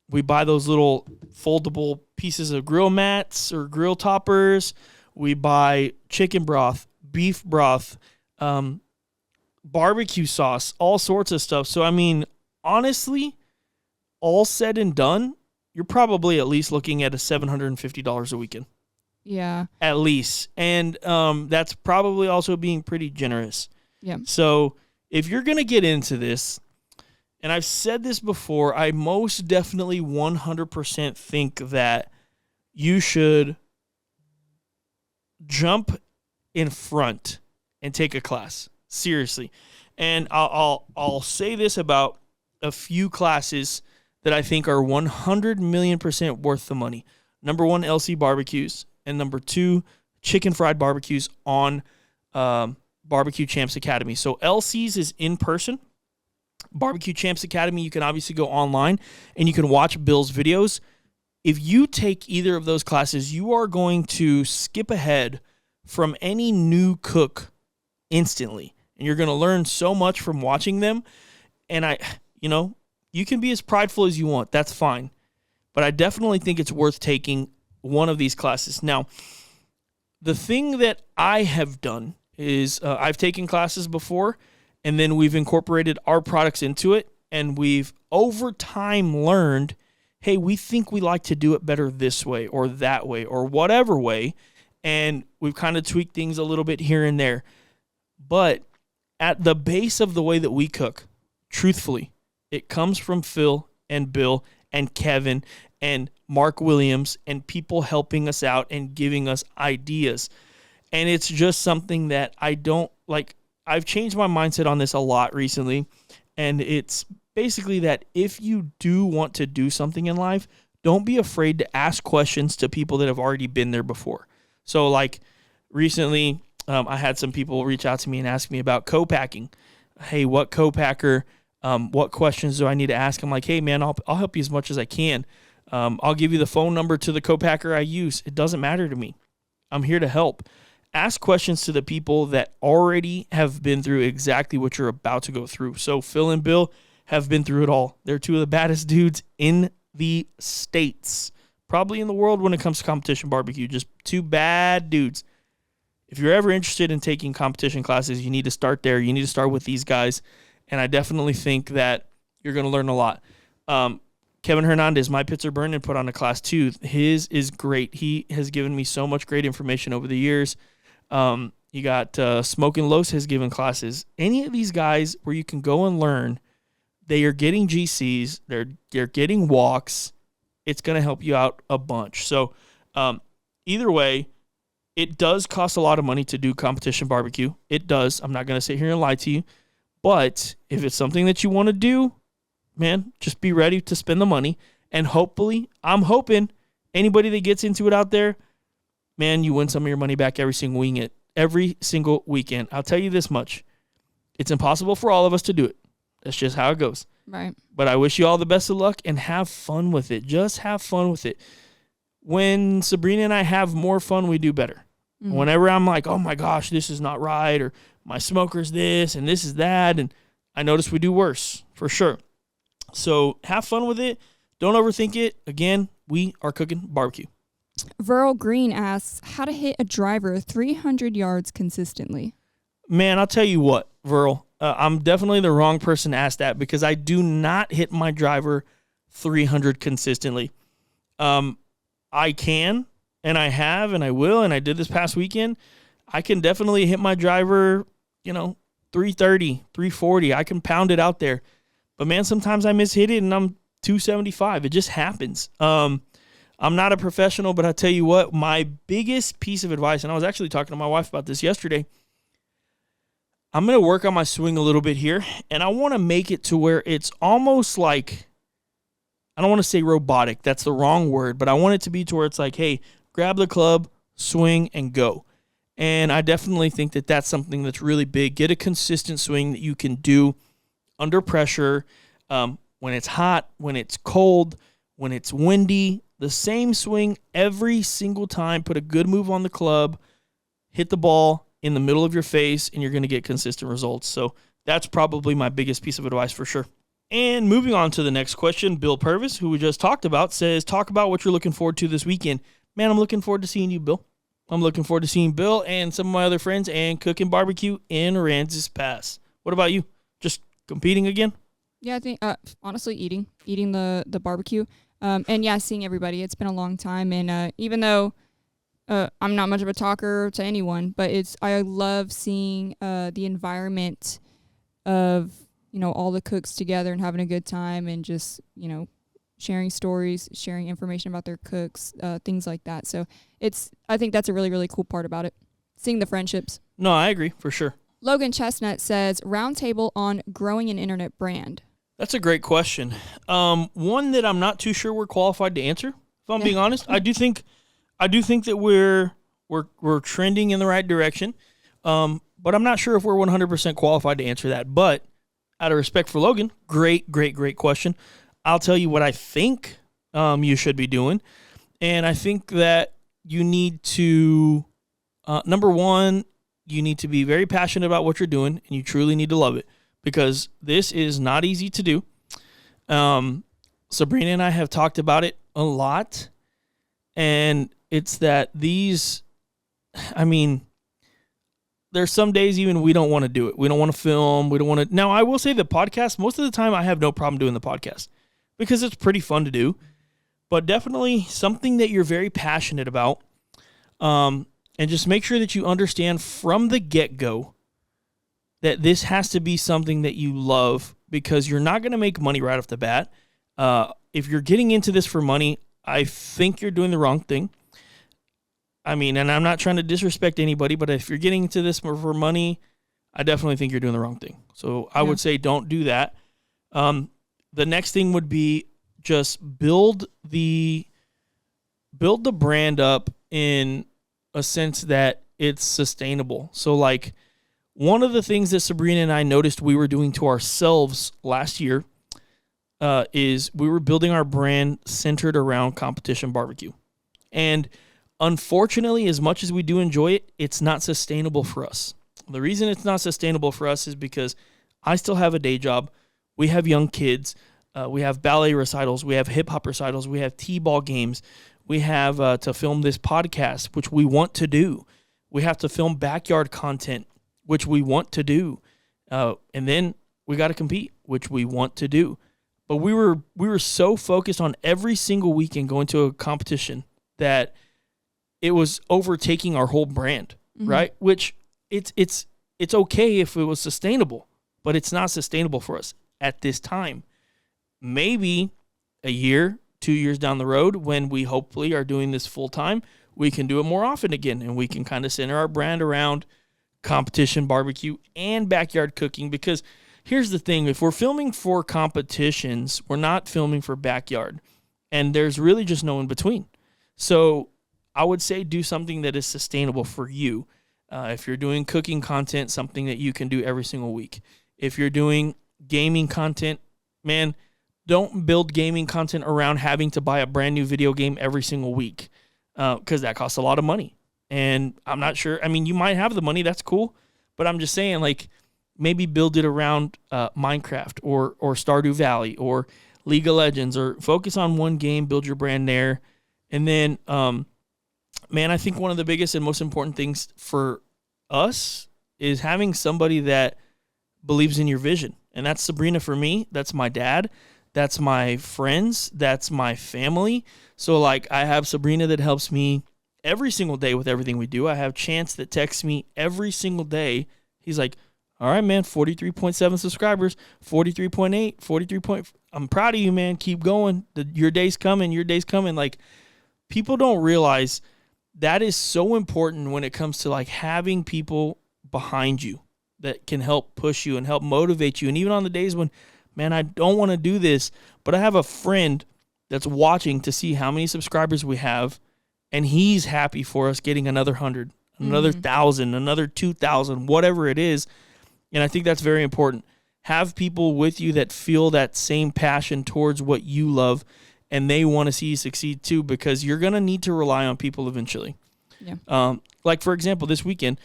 We buy those little foldable pieces of grill mats or grill toppers. We buy chicken broth, beef broth, barbecue sauce, all sorts of stuff. So, I mean, honestly, all said and done, you're probably at least looking at a $750 a weekend. Yeah. At least. And that's probably also being pretty generous. Yeah. So if you're going to get into this, and I've said this before, I most definitely 100% think that you should jump in front and take a class. Seriously. And I'll say this about a few classes that I think are 100 million% worth the money. Number 1, LC barbecues. And number 2, chicken fried barbecues on Barbecue Champs Academy. So LC's is in person. Barbecue Champs Academy, you can obviously go online and you can watch Bill's videos. If you take either of those classes, you are going to skip ahead from any new cook instantly. And you're going to learn so much from watching them. And you can be as prideful as you want. That's fine. But I definitely think it's worth taking one of these classes. Now, the thing that I have done is I've taken classes before, and then we've incorporated our products into it, and we've over time learned, hey, we think we like to do it better this way or that way or whatever way, and we've kind of tweaked things a little bit here and there. But at the base of the way that we cook, truthfully, it comes from Phil and Bill and Kevin and Mark Williams and people helping us out and giving us ideas. And it's just something that I don't like. I've changed my mindset on this a lot recently. And it's basically that if you do want to do something in life, don't be afraid to ask questions to people that have already been there before. So like recently, I had some people reach out to me and ask me about co-packing. Hey, what co-packer? What questions do I need to ask? I'm like, hey, man, I'll help you as much as I can. I'll give you the phone number to the co-packer I use. It doesn't matter to me. I'm here to help. Ask questions to the people that already have been through exactly what you're about to go through. So Phil and Bill have been through it all. They're two of the baddest dudes in the States, probably in the world when it comes to competition barbecue. Just two bad dudes. If you're ever interested in taking competition classes, you need to start there. You need to start with these guys. And I definitely think that You're going to learn a lot. Kevin Hernandez, My Pits Are Burning, put on a class too. His is great. He has given me so much great information over the years. You got Smoking Los has given classes. Any of these guys where you can go and learn, they are getting GCs. They're getting walks. It's going to help you out a bunch. So either way, it does cost a lot of money to do competition barbecue. It does. I'm not going to sit here and lie to you. But if it's something that you want to do, man, just be ready to spend the money. And hopefully, I'm hoping anybody that gets into it out there, man, you win some of your money back every single weekend. I'll tell you this much. It's impossible for all of us to do it. That's just how it goes. Right. But I wish you all the best of luck and have fun with it. Just have fun with it. When Sabrina and I have more fun, we do better. Mm-hmm. Whenever I'm like, oh my gosh, this is not right, or my smoker's this and this is that, and I notice we do worse, for sure. So have fun with it. Don't overthink it. Again, we are cooking barbecue. Verl Green asks, how to hit a driver 300 yards consistently. Man, I'll tell you what, Verl. I'm definitely the wrong person to ask that because I do not hit my driver 300 consistently. I can, and I have, and I will, and I did this past weekend. I can definitely hit my driver, 330, 340. I can pound it out there. But, man, sometimes I mishit it, and I'm 275. It just happens. I'm not a professional, but I'll tell you what, my biggest piece of advice, and I was actually talking to my wife about this yesterday, I'm going to work on my swing a little bit here, and I want to make it to where it's almost like, I don't want to say robotic, that's the wrong word, but I want it to be to where it's like, hey, grab the club, swing, and go. And I definitely think that that's something that's really big. Get a consistent swing that you can do under pressure, when it's hot, when it's cold, when it's windy, the same swing every single time. Put a good move on the club, hit the ball in the middle of your face, and you're going to get consistent results. So that's probably my biggest piece of advice for sure. And moving on to the next question, Bill Purvis, who we just talked about, says, talk about what you're looking forward to this weekend. Man, I'm looking forward to seeing you, Bill. I'm looking forward to seeing Bill and some of my other friends and cooking barbecue in Aransas Pass. What about you? Just competing again? Yeah, I think, honestly, eating the barbecue. And yeah, seeing everybody. It's been a long time. And even though I'm not much of a talker to anyone, but I love seeing the environment of, all the cooks together and having a good time and just, sharing stories, sharing information about their cooks, things like that. So I think that's a really, really cool part about it. Seeing the friendships. No, I agree, for sure. Logan Chestnut says, roundtable on growing an internet brand. That's a great question. One that I'm not too sure we're qualified to answer, if I'm being honest. I do think that we're trending in the right direction. But I'm not sure if we're 100% qualified to answer that. But out of respect for Logan, great question. I'll tell you what I think you should be doing. And I think that you need to, number one, you need to be very passionate about what you're doing, and you truly need to love it, because this is not easy to do. Sabrina and I have talked about it a lot, and it's that there's some days even we don't want to do it. We don't want to film. We don't want to. Now, I will say the podcast, most of the time I have no problem doing the podcast because it's pretty fun to do, but definitely something that you're very passionate about. And just make sure that you understand from the get-go that this has to be something that you love, because you're not going to make money right off the bat. If you're getting into this for money, I think you're doing the wrong thing. And I'm not trying to disrespect anybody, but if you're getting into this for money, I definitely think you're doing the wrong thing. So I would say don't do that. The next thing would be just build the brand up in a sense that it's sustainable. So like one of the things that Sabrina and I noticed we were doing to ourselves last year is we were building our brand centered around competition barbecue. And unfortunately, as much as we do enjoy it, it's not sustainable for us. The reason it's not sustainable for us is because I still have a day job. We have young kids. We have ballet recitals. We have hip-hop recitals. We have t-ball games. We have to film this podcast, which we want to do. We have to film backyard content, which we want to do. And then we got to compete, which we want to do. But we were so focused on every single weekend going to a competition that it was overtaking our whole brand, right? Which it's okay if it was sustainable, but it's not sustainable for us at this time. Maybe a year, 2 years down the road, when we hopefully are doing this full time, we can do it more often again, and we can kind of center our brand around competition, barbecue, and backyard cooking. Because here's the thing, if we're filming for competitions, we're not filming for backyard, and there's really just no in between. So I would say do something that is sustainable for you. If you're doing cooking content, something that you can do every single week. If you're doing gaming content, man, don't build gaming content around having to buy a brand new video game every single week, because that costs a lot of money. And I'm not sure. I mean, you might have the money. That's cool. But I'm just saying, like, maybe build it around Minecraft or Stardew Valley or League of Legends, or focus on one game, build your brand there. And then, man, I think one of the biggest and most important things for us is having somebody that believes in your vision. And that's Sabrina for me. That's my dad. That's my friends. That's my family. So, like, I have Sabrina that helps me every single day with everything we do. I have Chance that texts me every single day. He's like, all right, man, 43.7 subscribers, 43.8, 43. I'm proud of you, man. Keep going. Your day's coming. Your day's coming. Like, people don't realize that is so important when it comes to, like, having people behind you that can help push you and help motivate you. And even on the days when, man, I don't want to do this, but I have a friend that's watching to see how many subscribers we have, and he's happy for us getting another 100, another 1,000, another 2,000, whatever it is. And I think that's very important. Have people with you that feel that same passion towards what you love, and they want to see you succeed too, because you're going to need to rely on people eventually. Yeah. Like, for example, this weekend,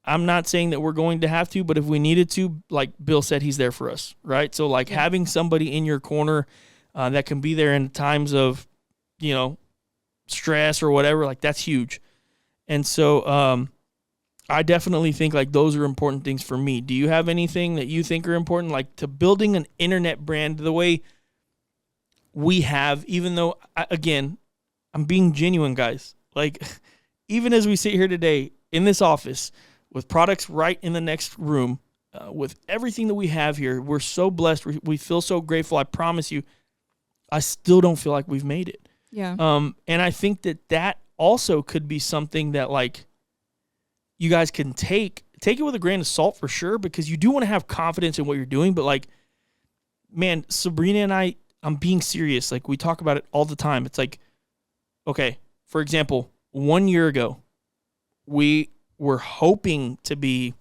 I'm not saying that we're going to have to, but if we needed to, like Bill said, he's there for us, right? So, like, having somebody in your corner that can be there in times of, you know, stress or whatever, like, that's huge. And so I definitely think, like, those are important things for me. Do you have anything that you think are important, like, to building an internet brand the way we have, even though, again, I'm being genuine, guys. Like, even as we sit here today in this office with products right in the next room, with everything that we have here, we're so blessed. We feel so grateful. I promise you, I still don't feel like we've made it. Yeah. And I think that also could be something that, like, you guys can take it with a grain of salt for sure, because you do want to have confidence in what you're doing. But, like, man, Sabrina and I'm being serious. Like, we talk about it all the time. It's like, okay, for example, 1 year ago, we were hoping to be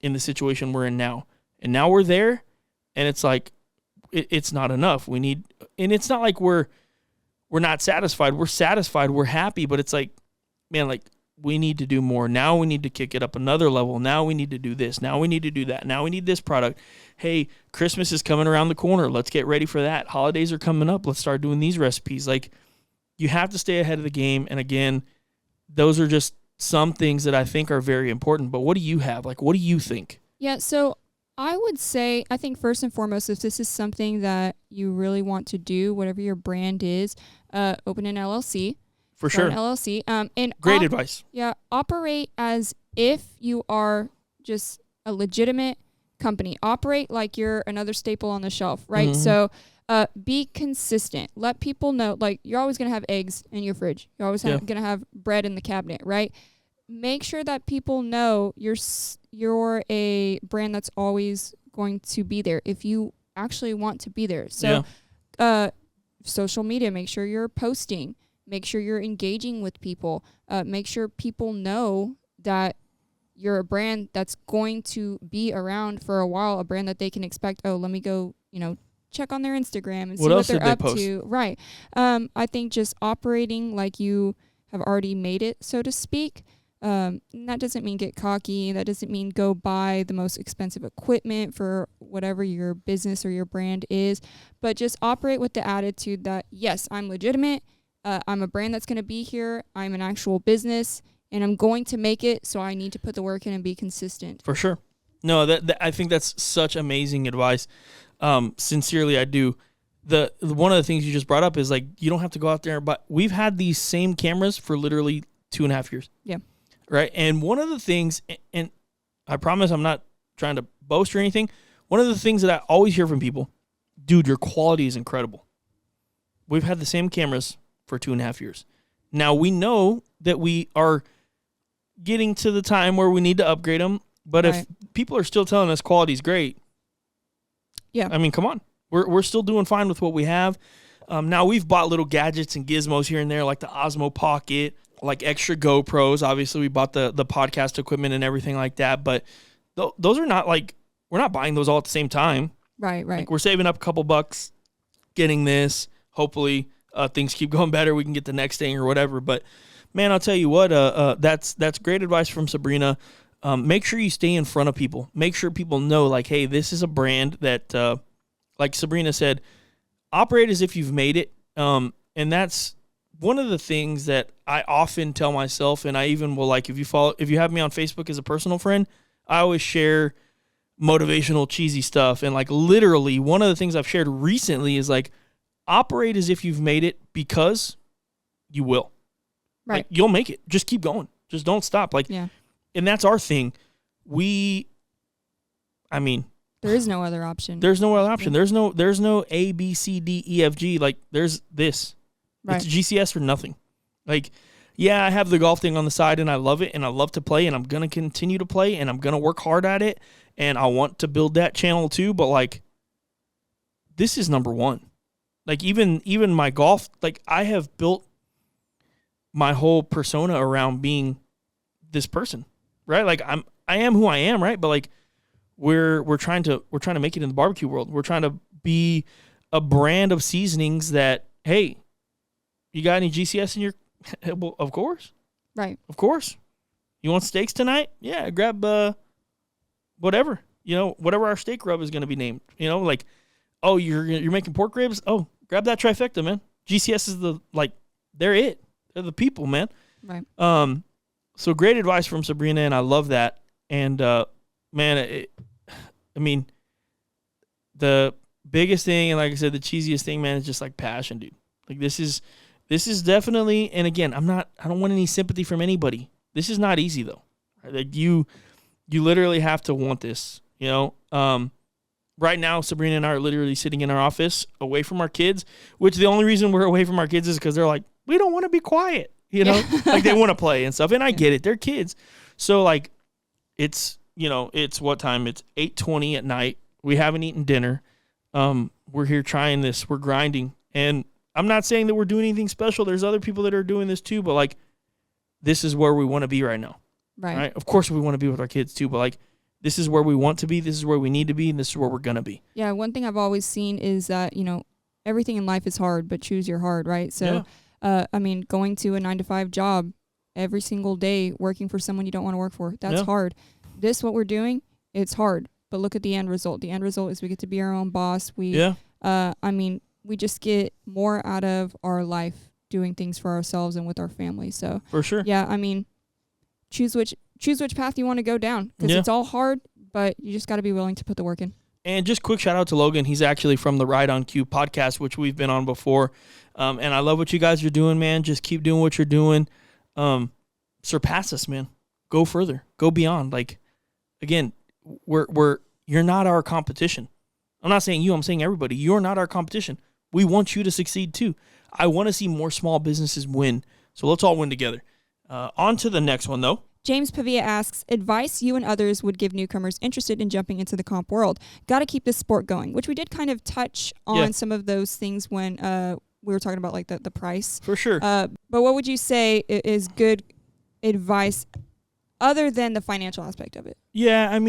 in the situation we're in now. And now we're there, and it's like, it's not enough. We need, and it's not like we're not satisfied. We're satisfied. We're happy. But it's like, man, like, we need to do more. Now we need to kick it up another level. Now we need to do this. Now we need to do that. Now we need this product. Hey, Christmas is coming around the corner. Let's get ready for that. Holidays are coming up. Let's start doing these recipes. Like, you have to stay ahead of the game. And again, those are just some things that I think are very important. But what do you have? Like, what do you think? Yeah, so I would say, I think first and foremost, if this is something that you really want to do, whatever your brand is, open an LLC. For sure. An LLC. And great advice. Yeah, operate as if you are just a legitimate company. Operate like you're another staple on the shelf, right? Mm-hmm. So be consistent. Let people know, like, you're always going to have eggs in your fridge. You're always going to have bread in the cabinet, right? Make sure that people know you're a brand that's always going to be there if you actually want to be there. So social media, make sure you're posting. Make sure you're engaging with people. Make sure people know that you're a brand that's going to be around for a while, a brand that they can expect, oh, let me go, check on their Instagram and see what they're up to. Right. I think just operating like you have already made it, so to speak. And that doesn't mean get cocky. That doesn't mean go buy the most expensive equipment for whatever your business or your brand is. But just operate with the attitude that, yes, I'm legitimate. I'm a brand that's going to be here. I'm an actual business, and I'm going to make it, so I need to put the work in and be consistent. For sure. No, that I think that's such amazing advice. Sincerely, I do. one of the things you just brought up is like you don't have to go out there, but we've had these same cameras for literally 2.5 years. Yeah. Right. And one of the things, and I promise I'm not trying to boast or anything, one of the things that I always hear from people, dude, your quality is incredible. We've had the same cameras for 2.5 years. Now we know that we are getting to the time where we need to upgrade them, but if people are still telling us quality is great, yeah, I mean, come on. We're still doing fine with what we have. Now we've bought little gadgets and gizmos here and there, like the Osmo Pocket, like extra GoPros. Obviously, we bought the podcast equipment and everything like that. But those are not like, we're not buying those all at the same time. Right. Like we're saving up a couple bucks, getting this. Hopefully, things keep going better. We can get the next thing or whatever. But man, I'll tell you what, that's great advice from Sabrina. Make sure you stay in front of people. Make sure people know, like, hey, this is a brand that. Like Sabrina said, operate as if you've made it. And that's one of the things that I often tell myself, and I even will, like, if you have me on Facebook as a personal friend, I always share motivational, cheesy stuff. And like literally one of the things I've shared recently is like, operate as if you've made it because you will. Right. Like, you'll make it. Just keep going. Just don't stop. Like, yeah. And that's our thing. There is no other option. There's no other option. There's no A, B, C, D, E, F, G. Like, there's this. Right. It's GCS or nothing. Like, yeah, I have the golf thing on the side, and I love it, and I love to play, and I'm going to continue to play, and I'm going to work hard at it, and I want to build that channel too, but, like, this is number one. Like, even my golf, like, I have built my whole persona around being this person, right? Like, I am who I am, right? But, like, we're trying to make it in the barbecue world. We're trying to be a brand of seasonings that, hey, you got any GCS in your? Well, of course, right? Of course. You want steaks tonight? Yeah, grab whatever, whatever our steak rub is going to be named. Like, oh, you're making pork ribs? Oh, grab that trifecta, man. GCS is they're it. They're the people, man. Right. So great advice from Sabrina, and I love that. And man, the biggest thing, and like I said, the cheesiest thing, man, is just like passion, dude. Like this is definitely, and again, I don't want any sympathy from anybody. This is not easy though. Like you literally have to want this, Right now, Sabrina and I are literally sitting in our office away from our kids, which the only reason we're away from our kids is because they're like, we don't want to be quiet, like they want to play and stuff. And I get it. They're kids. So like it's what time? It's 8:20 at night. We haven't eaten dinner. We're here trying this. We're grinding. And I'm not saying that we're doing anything special. There's other people that are doing this too, but like this is where we want to be right now. Right. Of course we want to be with our kids too, but like this is where we want to be, this is where we need to be, and this is where we're going to be. Yeah, one thing I've always seen is that, everything in life is hard, but choose your hard, right? So, going to a 9-to-5 job every single day, working for someone you don't want to work for, that's hard. What we're doing, it's hard, but look at the end result. The end result is we get to be our own boss. We just get more out of our life doing things for ourselves and with our family. So, for sure. Yeah, choose which path you want to go down because it's all hard, but you just got to be willing to put the work in. And just quick shout out to Logan. He's actually from the Ride on Cue podcast, which we've been on before. And I love what you guys are doing, man. Just keep doing what you're doing. Surpass us, man. Go further. Go beyond. Like, again, you're not our competition. I'm not saying you. I'm saying everybody. You're not our competition. We want you to succeed too. I want to see more small businesses win. So let's all win together. On to the next one, though. James Pavia asks, advice you and others would give newcomers interested in jumping into the comp world. Got to keep this sport going, which we did kind of touch on some of those things when we were talking about like the price. For sure. But what would you say is good advice other than the financial aspect of it? Yeah,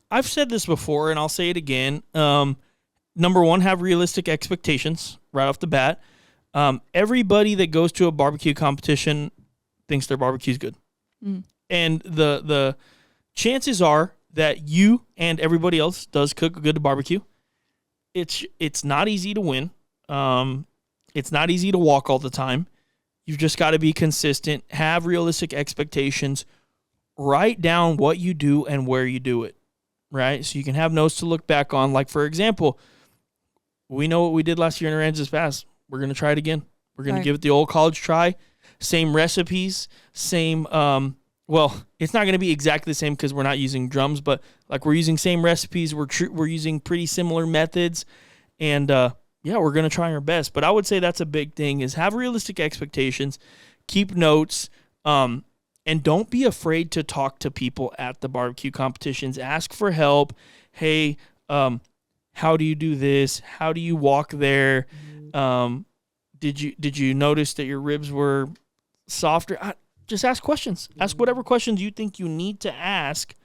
I've said this before and I'll say it again. Number one, have realistic expectations right off the bat. Everybody that goes to a barbecue competition thinks their barbecue's good. Mm. And the chances are that you and everybody else does cook a good barbecue. It's not easy to win. It's not easy to walk all the time. You've just got to be consistent, have realistic expectations, write down what you do and where you do it, right? So you can have notes to look back on. Like, for example, we know what we did last year in Aransas Pass. We're going to try it again. We're going Right. to give it the old college try. Same recipes, same, well, it's not going to be exactly the same because we're not using drums, but like we're using same recipes. We're using pretty similar methods. And, yeah, we're going to try our best. But I would say that's a big thing is have realistic expectations, keep notes, and don't be afraid to talk to people at the barbecue competitions. Ask for help. Hey, how do you do this? How do you walk there? Did you notice that your ribs were softer? Just ask questions. Ask whatever questions you think you need to ask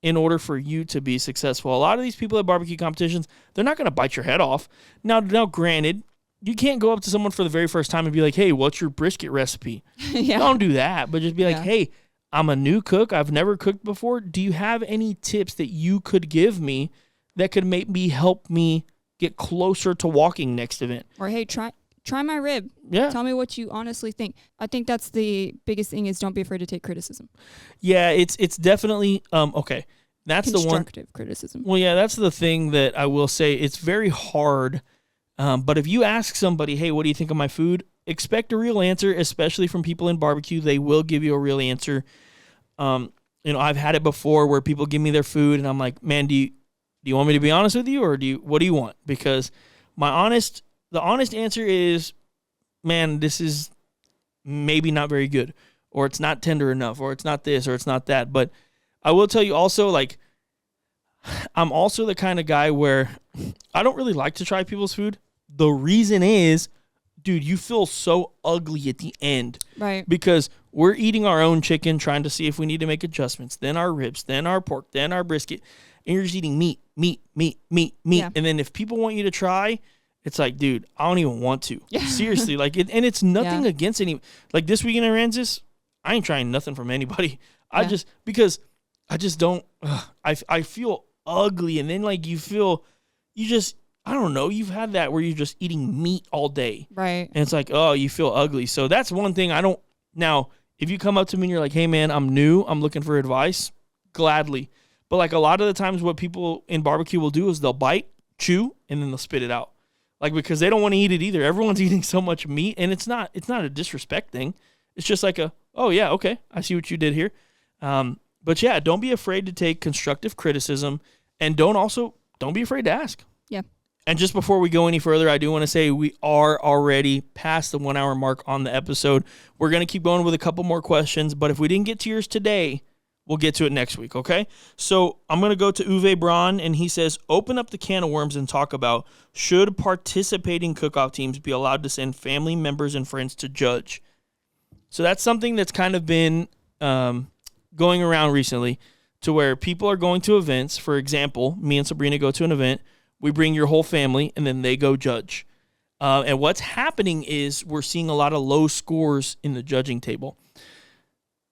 in order for you to be successful. A lot of these people at barbecue competitions, they're not going to bite your head off. Now, granted, you can't go up to someone for the very first time and be like, hey, what's your brisket recipe? Yeah. Don't do that, but just be like, Yeah. hey, I'm a new cook. I've never cooked before. Do you have any tips that you could give me that could maybe help me get closer to walking next event? Or, hey, try my rib. Yeah. Tell me what you honestly think. I think that's the biggest thing is don't be afraid to take criticism. Yeah, it's definitely okay. That's the one. Constructive criticism. Well, yeah, that's the thing that I will say. It's very hard. But if you ask somebody, hey, what do you think of my food? Expect a real answer, especially from people in barbecue. They will give you a real answer. I've had it before where people give me their food and I'm like, man, do you want me to be honest with you or what do you want? Because the honest answer is, man, this is maybe not very good, or it's not tender enough, or it's not this, or it's not that. But I will tell you also, like, I'm also the kind of guy where I don't really like to try people's food. The reason is, dude, you feel so ugly at the end. Right. Because we're eating our own chicken, trying to see if we need to make adjustments, then our ribs, then our pork, then our brisket, and you're just eating meat. Yeah. And then if people want you to try, it's like, dude, I don't even want to. Yeah. Seriously, like, and it's nothing Yeah. against any. Like this weekend in Aransas, I ain't trying nothing from anybody. Yeah. Because I just don't. I feel ugly, and then like you just, I don't know. You've had that where you're just eating meat all day, Right. and it's like, oh, you feel ugly. So that's one thing I don't. Now, if you come up to me and you're like, hey man, I'm new, I'm looking for advice, gladly. But like a lot of the times, what people in barbecue will do is they'll bite, chew, and then they'll spit it out. Like, because they don't want to eat it either. Everyone's eating so much meat, and it's not a disrespect thing. It's just like oh yeah, okay, I see what you did here. But yeah, don't be afraid to take constructive criticism, and don't be afraid to ask. Yeah. And just before we go any further, I do want to say we are already past the 1 hour mark on the episode. We're going to keep going with a couple more questions, but if we didn't get to yours today, we'll get to it next week, okay? So I'm going to go to Uwe Braun, and he says, open up the can of worms and talk about, should participating cook-off teams be allowed to send family members and friends to judge? So that's something that's kind of been going around recently, to where people are going to events. For example, me and Sabrina go to an event. We bring your whole family, and then they go judge. And what's happening is we're seeing a lot of low scores in the judging table.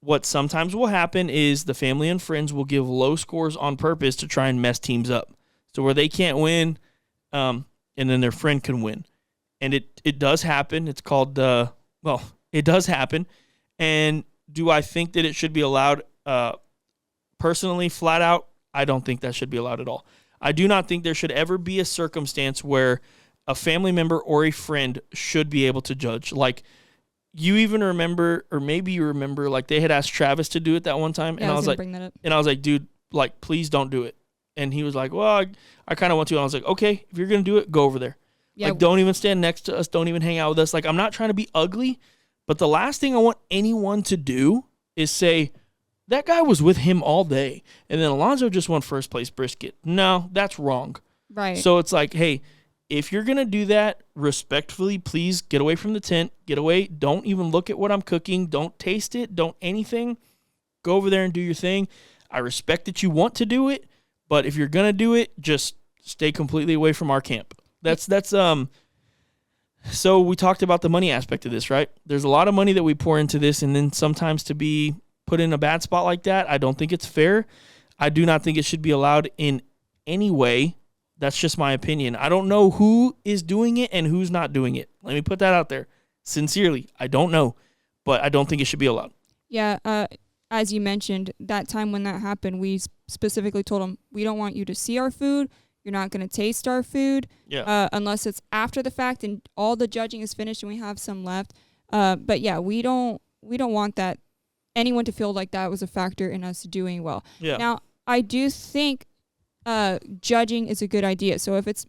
What sometimes will happen is the family and friends will give low scores on purpose to try and mess teams up. So where they can't win, and then their friend can win. And it does happen. It's called, it does happen. And do I think that it should be allowed? Personally, flat out, I don't think that should be allowed at all. I do not think there should ever be a circumstance where a family member or a friend should be able to judge. Like, you even remember, or maybe you remember, like they had asked Travis to do it that one time, Yeah, and I was like, bring that up. and I was like, dude, like, please don't do it. And he was like, well, I kind of want to. And I was like, okay, if you're gonna do it, go over there. Yeah. Like, don't even stand next to us. Don't even hang out with us. Like, I'm not trying to be ugly, but the last thing I want anyone to do is say, that guy was with him all day, and then Alonzo just won first place brisket. No, that's wrong. Right. So it's like, hey, if you're going to do that, respectfully, please get away from the tent. Get away. Don't even look at what I'm cooking. Don't taste it. Don't anything. Go over there and do your thing. I respect that you want to do it, but if you're going to do it, just stay completely away from our camp. So we talked about the money aspect of this, right? There's a lot of money that we pour into this, and then sometimes to be put in a bad spot like that, I don't think it's fair. I do not think it should be allowed in any way. That's just my opinion. I don't know who is doing it and who's not doing it. Let me put that out there. Sincerely, I don't know, but I don't think it should be allowed. Yeah, as you mentioned, that time when that happened, we specifically told them, we don't want you to see our food. You're not going to taste our food unless it's after the fact and all the judging is finished and we have some left. But yeah, we don't want that anyone to feel like that was a factor in us doing well. Yeah. Now, I do think judging is a good idea. So if it's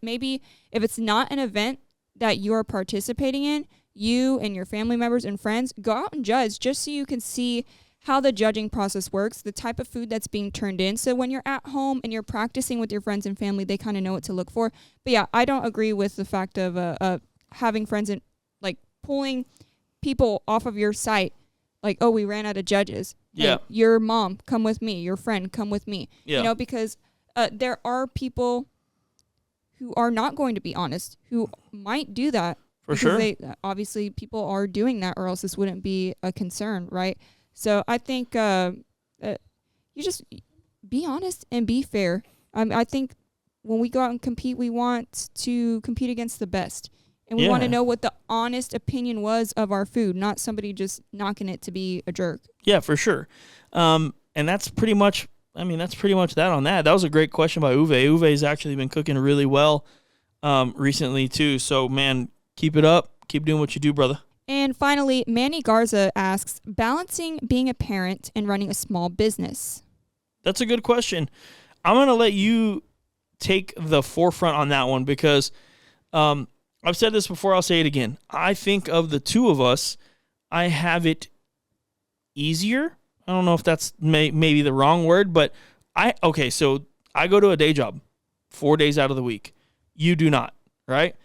not an event that you are participating in, you and your family members and friends go out and judge just so you can see how the judging process works, the type of food that's being turned in. So when you're at home and you're practicing with your friends and family, they kind of know what to look for. But yeah, I don't agree with the fact of having friends and like pulling people off of your site. Like, oh, we ran out of judges. Yeah. Hey, your mom, come with me. Your friend, come with me. Yeah. You know, because there are people who are not going to be honest, who might do that. For sure. Obviously, people are doing that or else this wouldn't be a concern, right? So I think you just be honest and be fair. I think when we go out and compete, we want to compete against the best. And we want to know what the honest opinion was of our food, not somebody just knocking it to be a jerk. Yeah, for sure. And that's pretty much that on that. That was a great question by Uwe. Uwe's actually been cooking really well recently too. So, man, keep it up. Keep doing what you do, brother. And finally, Manny Garza asks, balancing being a parent and running a small business. That's a good question. I'm going to let you take the forefront on that one because I've said this before. I'll say it again. I think of the two of us, I have easier. I don't know if that's maybe the wrong word, but so I go to a day job 4 days out of the week. You do not, right?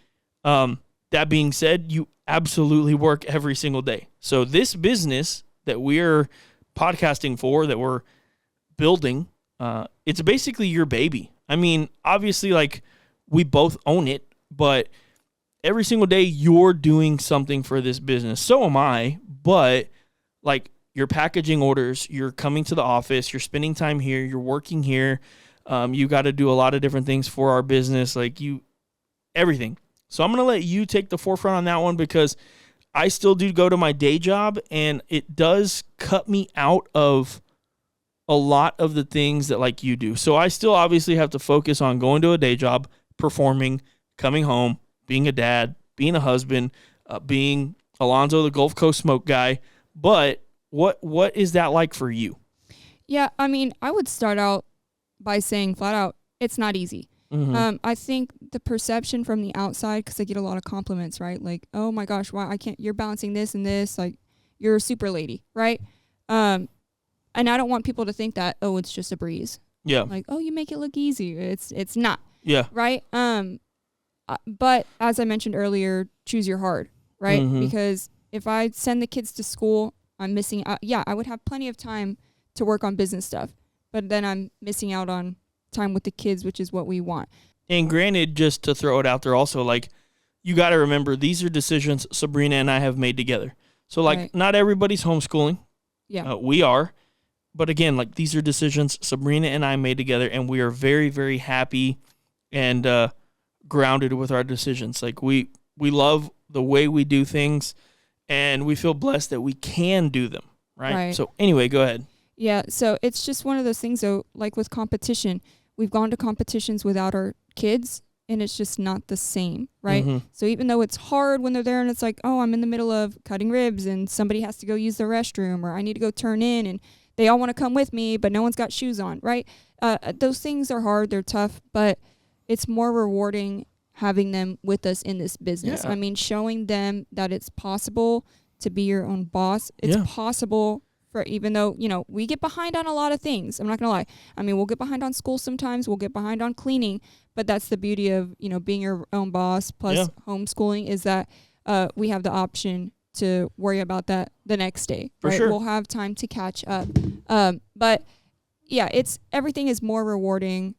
That being said, you absolutely work every single day. So this business that we're podcasting for, that we're building, it's basically your baby. I mean, obviously, like, we both own it, but every single day you're doing something for this business. So am I, but like, your packaging orders, you're coming to the office, you're spending time here, you're working here. You got to do a lot of different things for our business, everything. So I'm going to let you take the forefront on that one because I still do go to my day job and it does cut me out of a lot of the things that like you do. So I still obviously have to focus on going to a day job, performing, coming home, being a dad, being a husband, being Alonzo, the Gulf Coast smoke guy. But what is that like for you? Yeah, I mean, I would start out by saying flat out, it's not easy. Mm-hmm. I think the perception from the outside, because I get a lot of compliments, right? Like, oh my gosh, why you're balancing this and this, like, you're a super lady, right? And I don't want people to think that, oh, it's just a breeze. Yeah. Like, oh, you make it look easy. It's not. Yeah. Right? But as I mentioned earlier, choose your hard, right? Mm-hmm. Because if I send the kids to school, I'm missing out. Yeah, I would have plenty of time to work on business stuff, but then I'm missing out on time with the kids, which is what we want. And granted, just to throw it out there also, like, you got to remember, these are decisions Sabrina and I have made together. So, like, right. Not everybody's homeschooling. Yeah. We are. But again, like, these are decisions Sabrina and I made together, and we are very, very happy and grounded with our decisions. Like, we love the way we do things, and we feel blessed that we can do them, right? So anyway, go ahead. Yeah, so it's just one of those things, though, like with competition. We've gone to competitions without our kids, and it's just not the same, right? Mm-hmm. So even though it's hard when they're there and it's like, oh, I'm in the middle of cutting ribs and somebody has to go use the restroom or I need to go turn in and they all want to come with me, but no one's got shoes on, right? Those things are hard. They're tough, but it's more rewarding having them with us in this business. Yeah. I mean, showing them that it's possible to be your own boss. It's possible for, even though, you know, we get behind on a lot of things. I'm not going to lie. I mean, we'll get behind on school sometimes. We'll get behind on cleaning. But that's the beauty of, you know, being your own boss plus homeschooling is that we have the option to worry about that the next day. For right? Sure. We'll have time to catch up. But, yeah, everything is more rewarding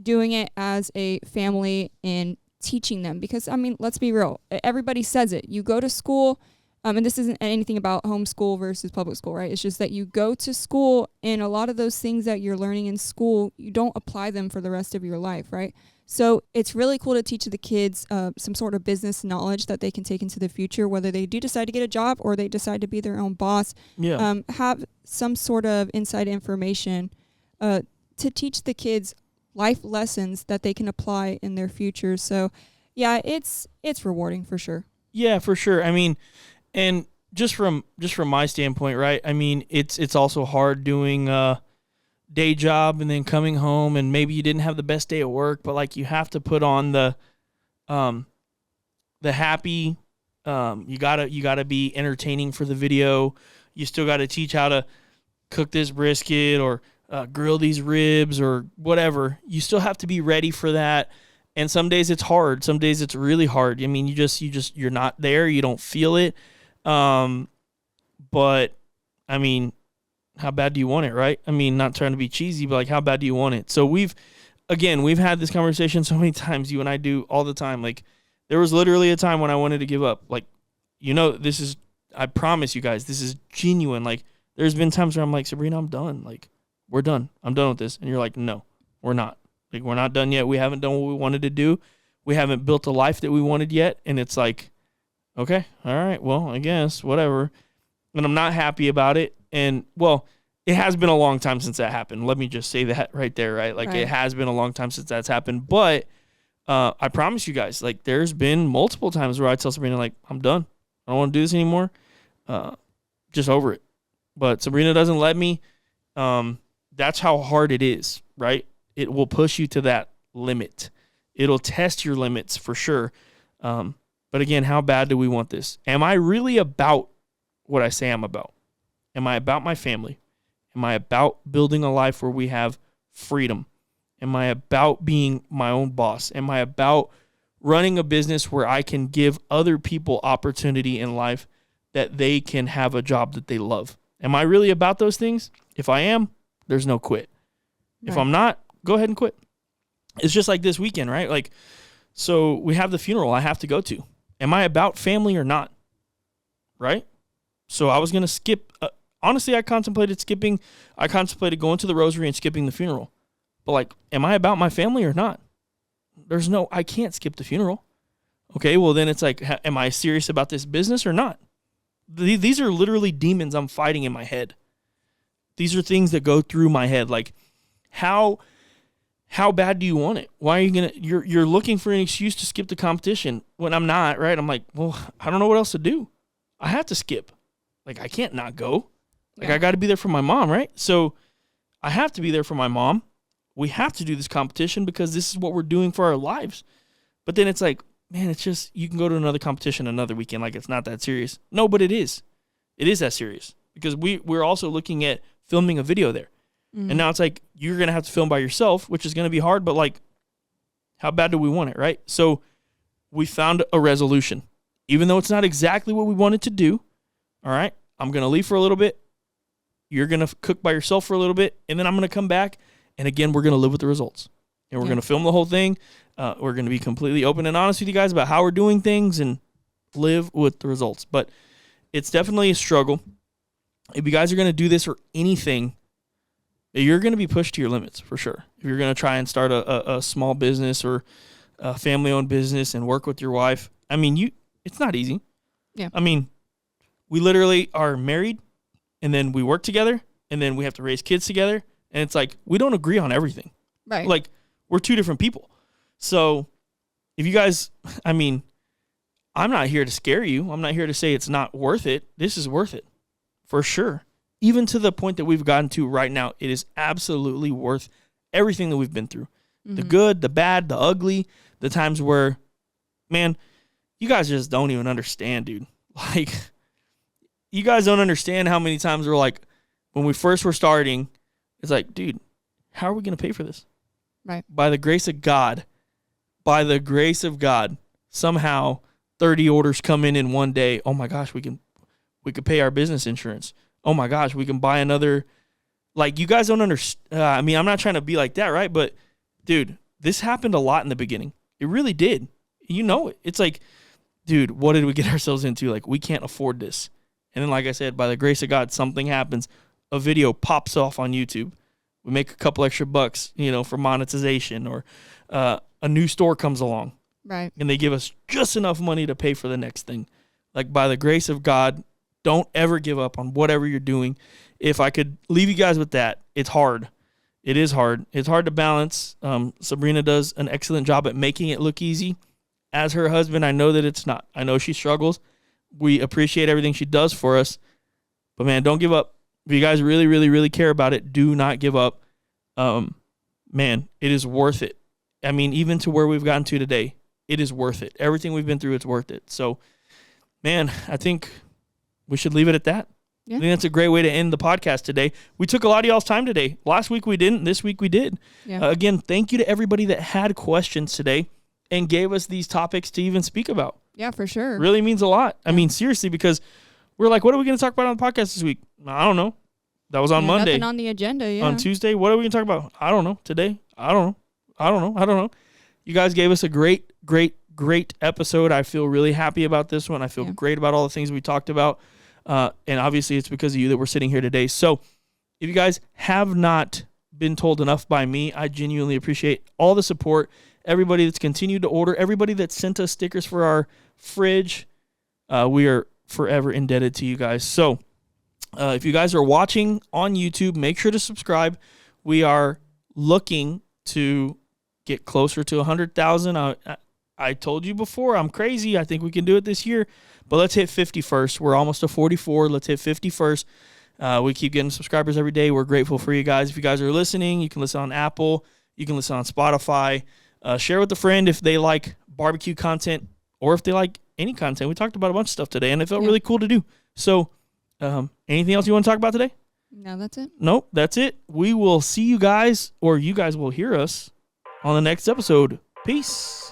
doing it as a family and teaching them. Because, I mean, let's be real. Everybody says it. You go to school. And this isn't anything about homeschool versus public school, right? It's just that you go to school and a lot of those things that you're learning in school, you don't apply them for the rest of your life, right? So it's really cool to teach the kids some sort of business knowledge that they can take into the future, whether they do decide to get a job or they decide to be their own boss. Have some sort of inside information to teach the kids life lessons that they can apply in their future. So yeah, it's rewarding for sure. Yeah, for sure. I mean, and just from my standpoint, right? I mean, it's also hard doing a day job and then coming home and maybe you didn't have the best day at work, but like you have to put on the happy, you gotta be entertaining for the video. You still got to teach how to cook this brisket or grill these ribs or whatever. You still have to be ready for that. And some days it's hard. Some days it's really hard. I mean, you're not there. You don't feel it. But I mean, how bad do you want it, right? I mean, not trying to be cheesy, but like, how bad do you want it? So we've had this conversation so many times. You and I do all the time. Like, there was literally a time when I wanted to give up. Like, I promise you guys, this is genuine. Like, there's been times where I'm like, Sabrina, I'm done. Like, we're done. I'm done with this. And you're like, no, we're not. Like, we're not done yet. We haven't done what we wanted to do. We haven't built a life that we wanted yet. And it's like, okay, all right, well, I guess, whatever. And I'm not happy about it. And, well, it has been a long time since that happened. Let me just say that right there, right? Like, It has been a long time since that's happened. But I promise you guys, like, there's been multiple times where I tell Sabrina, like, I'm done. I don't want to do this anymore. Just over it. But Sabrina doesn't let me. That's how hard it is, right? It will push you to that limit. It'll test your limits for sure. But again, how bad do we want this? Am I really about what I say I'm about? Am I about my family? Am I about building a life where we have freedom? Am I about being my own boss? Am I about running a business where I can give other people opportunity in life that they can have a job that they love? Am I really about those things? If I am, there's no quit. Right. If I'm not, go ahead and quit. It's just like this weekend, right? Like, so we have the funeral I have to go to. Am I about family or not? Right? So I was going to skip. Honestly, I contemplated skipping. I contemplated going to the rosary and skipping the funeral. But like, am I about my family or not? I can't skip the funeral. Okay, well then it's like, am I serious about this business or not? These are literally demons I'm fighting in my head. These are things that go through my head. Like, how bad do you want it? Why are you you're looking for an excuse to skip the competition when I'm not, right? I'm like, well, I don't know what else to do. I have to skip. Like, I can't not go. Like, I got to be there for my mom, right? So I have to be there for my mom. We have to do this competition because this is what we're doing for our lives. But then it's like, man, it's just, you can go to another competition another weekend. Like, it's not that serious. No, but it is. It is that serious because we're also looking at filming a video there. Mm-hmm. And now it's like, you're going to have to film by yourself, which is going to be hard, but like, how bad do we want it, right? So we found a resolution. Even though it's not exactly what we wanted to do, all right, I'm going to leave for a little bit. You're going to cook by yourself for a little bit, and then I'm going to come back, and again, we're going to live with the results. And we're going to film the whole thing. We're going to be completely open and honest with you guys about how we're doing things and live with the results. But it's definitely a struggle. If you guys are going to do this or anything, you're going to be pushed to your limits for sure. If you're going to try and start a small business or a family-owned business and work with your wife, I mean, it's not easy. Yeah. I mean, we literally are married, and then we work together, and then we have to raise kids together, and it's like we don't agree on everything. Right. Like, we're two different people. So if you guys, I mean, I'm not here to scare you. I'm not here to say it's not worth it. This is worth it for sure. Even to the point that we've gotten to right now, it is absolutely worth everything that we've been through. Mm-hmm. The good, the bad, the ugly, the times where, man, you guys just don't even understand, dude. Like, you guys don't understand how many times we're like, when we first were starting, it's like, dude, how are we going to pay for this? Right. By the grace of God, somehow 30 orders come in one day. Oh my gosh, we could pay our business insurance. Oh my gosh, we can buy another. Like, you guys don't understand. I mean, I'm not trying to be like that, right? But dude, this happened a lot in the beginning. It really did. You know it. It's like, dude, what did we get ourselves into? Like, we can't afford this. And then, like I said, by the grace of God, something happens. A video pops off on YouTube. We make a couple extra bucks, for monetization, or a new store comes along. Right. And they give us just enough money to pay for the next thing. Like, by the grace of God, don't ever give up on whatever you're doing. If I could leave you guys with that, it's hard. it is hard. It's hard to balance. Sabrina does an excellent job at making it look easy. As her husband, I know that it's not. I know she struggles. We appreciate everything she does for us. But, man, don't give up. If you guys really, really, really care about it, do not give up. Man, it is worth it. I mean, even to where we've gotten to today, it is worth it. Everything we've been through, it's worth it. So, man, I think we should leave it at that. Yeah. I think that's a great way to end the podcast today. We took a lot of y'all's time today. Last week we didn't. This week we did. Yeah. Again, thank you to everybody that had questions today and gave us these topics to even speak about. Yeah, for sure. Really means a lot. Yeah. I mean, seriously, because we're like, what are we going to talk about on the podcast this week? I don't know. That was on Monday. Nothing on the agenda, yeah. On Tuesday, what are we going to talk about? I don't know. Today? I don't know. You guys gave us a great episode. I feel really happy about this one. I feel great about all the things we talked about. And obviously it's because of you that we're sitting here today. So if you guys have not been told enough by me, I genuinely appreciate all the support. Everybody that's continued to order, everybody that sent us stickers for our fridge. We are forever indebted to you guys. So if you guys are watching on YouTube, make sure to subscribe. We are looking to get closer to 100,000. I told you before, I'm crazy. I think we can do it this year. But let's hit 50 first. We're almost to 44. Let's hit 50 first. We keep getting subscribers every day. We're grateful for you guys. If you guys are listening, you can listen on Apple. You can listen on Spotify. Share with a friend if they like barbecue content or if they like any content. We talked about a bunch of stuff today, and it felt really cool to do. So anything else you want to talk about today? No, that's it. Nope, that's it. We will see you guys, or you guys will hear us on the next episode. Peace.